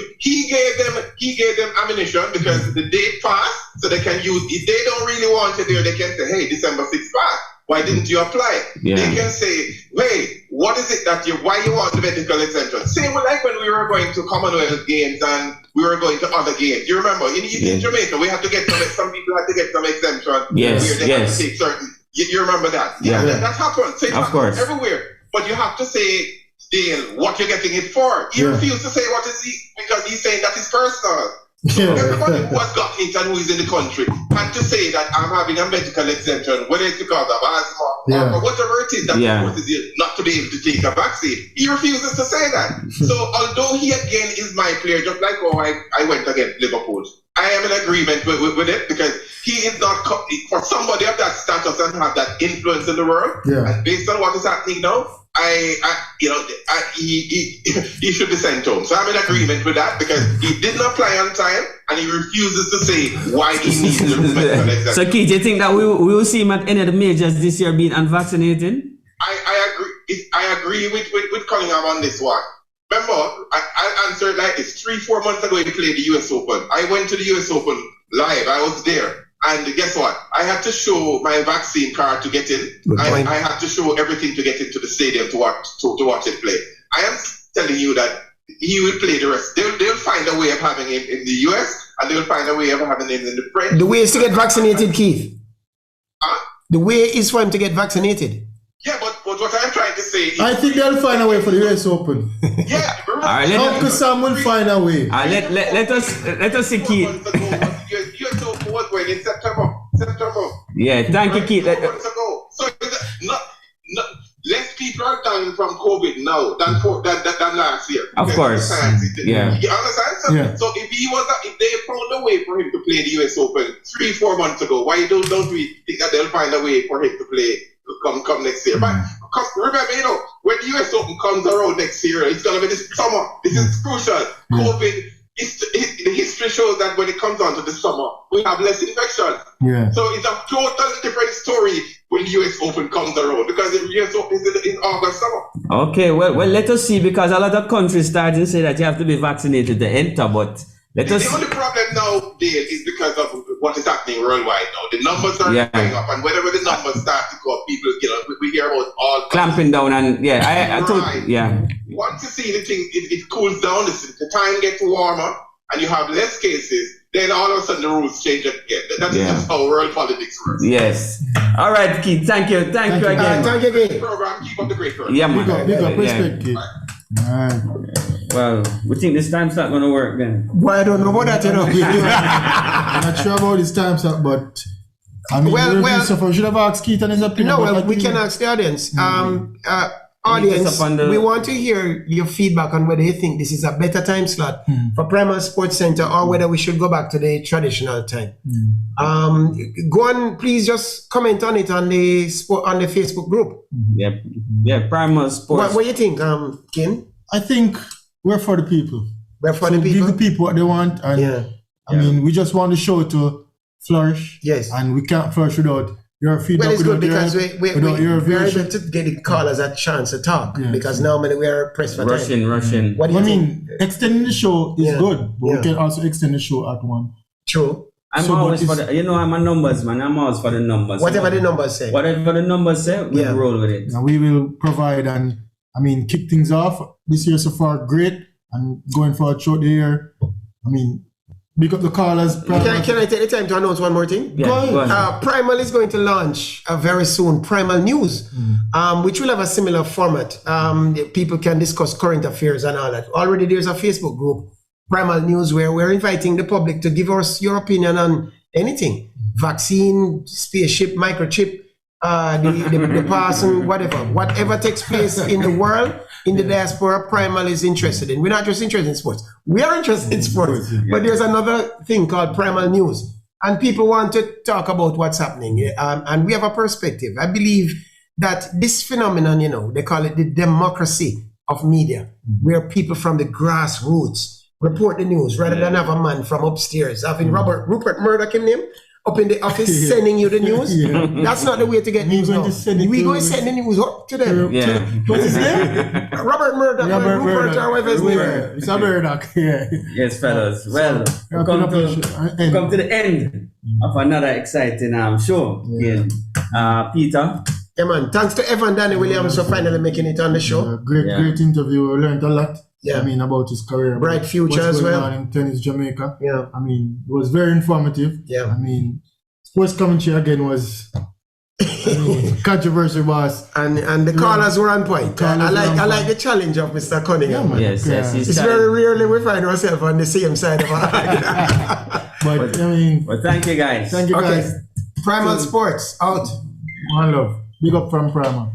gave them ammunition because the date passed, so they can use. If they don't really want it there, they can say, "Hey, December 6th passed. Why didn't you apply?" They can say, "Wait, what is it why you want the medical exemption?" Same like when we were going to Commonwealth Games and we were going to other games. You remember in Jamaica, we had to get some people had to get some exemption. Yes, where they had to take certain. You remember that? That happened. So it happens everywhere. But you have to say, Dale, what you're getting it for. He refused to say what is he because he's saying that is personal. So everybody who has got it and who is in the country had to say that I'm having a medical exemption, whether it's because of asthma or whatever it is that forces you not to be able to take a vaccine. He refuses to say that. So although he again is my player, just like how I went against Liverpool, I am in agreement with it because he is not for somebody of that status and have that influence in the world. Yeah. And based on what is happening now, he should be sent home. So I'm in agreement with that because he didn't apply on time and he refuses to say why he needs the So Keith, you think that we will see him at any of the majors this year being unvaccinated? I agree. I agree with Cunningham on this one. Remember, I answered like this 3-4 months ago. He played the US Open. I went to the US Open live. I was there. And guess what? I had to show my vaccine card to get in. I had to show everything to get into the stadium to watch it play. I am telling you that he will play the rest. They'll find a way of having him in the US and they'll find a way of having him in the French. The way is to get vaccinated, Keith. Huh? The way is for him to get vaccinated. Yeah, but what I'm trying to say is... I think they'll find a way for the US Open. Yeah, Uncle Sam will find a way. Let us see Keith. US Open was when in September. Yeah, thank you, Keith. So less people are dying from COVID now than last year. Of course. Yeah. You understand? So if they found a way for him to play the US Open 3-4 months ago, why don't we think that they'll find a way for him to play come next year? But remember, when the US Open comes around next year, it's gonna be this summer. This is crucial. COVID. The history shows that when it comes on to the summer, we have less infection. Yeah. So it's a totally different story when the US Open comes around because the US Open is in August summer. Okay, well, let us see because a lot of countries starting to say that you have to be vaccinated to enter, but the only problem now, Dale, is because of what is happening worldwide now. The numbers are going up, and whenever the numbers start to go up, people, we hear about all clamping down and I told Once you see the thing, it cools down. The time gets warmer, and you have less cases. Then all of a sudden the rules change again. That's just how world politics works. Yes. All right, Keith. Thank you again. Thank you again. Program, keep up the great work. Yeah, man. Big up, respect, Keith. Well, we think this time's not going to work then. Well, I don't know about that, I'm not sure about this time, sir, but I mean, we should have asked Keith and his opinion. No, we can ask the audience. Audience, we want to hear your feedback on whether you think this is a better time slot for Primal Sports Center or whether we should go back to the traditional time. Go on, please just comment on it on the Facebook group. Yeah, Primal Sports. What do you think, Ken? I think we're for the people. We're for the people. Give the people what they want, and I mean, we just want the show to flourish. Yes, and we can't flourish without your feedback. Well, it's good because we're able to get the callers a chance to talk because normally we are pressed for time. Russian. What do you think? Extending the show is good, but we can also extend the show at one. True. I'm always for the, I'm a numbers man. I'm always for the numbers. Whatever the numbers say. Whatever the numbers say, we'll roll with it. And we will provide and kick things off. This year so far, great. And going forward throughout the year, pick up the callers. Can I take the time to announce one more thing? Yeah, go ahead. Primal is going to launch very soon Primal News, which will have a similar format. People can discuss current affairs and all that. Already there's a Facebook group, Primal News, where we're inviting the public to give us your opinion on anything. Vaccine, spaceship, microchip, the person, whatever takes place in the world, in the diaspora, Primal is interested in. We're not just interested in sports. We are interested in sports. But there's another thing called Primal News. And people want to talk about what's happening. And we have a perspective. I believe that this phenomenon, they call it the democracy of media, where people from the grassroots report the news rather than have a man from upstairs, having Rupert Murdoch in him, up in the office sending you the news. That's not the way to get news now. We go and send the news up to them. What's his name? Robert Murdoch. Rupert or whatever his name is. It's a Murdoch. Yes, fellas. Well, we come to the end of another exciting show. Peter. Yeah, man. Thanks to Evan Danny Williams for finally making it on the show. Great interview. We learned a lot. Yeah. About his career. Bright future as well. On in tennis Jamaica. Yeah. It was very informative. Yeah. Sports commentary again was controversial, boss. And the callers were on point. I like the challenge of Mr. Cunningham. Yeah, man. Yes. It's very rarely we find ourselves on the same side of our But thank you guys. Thank you guys. Primal Sports out. One love. Big up from Primal.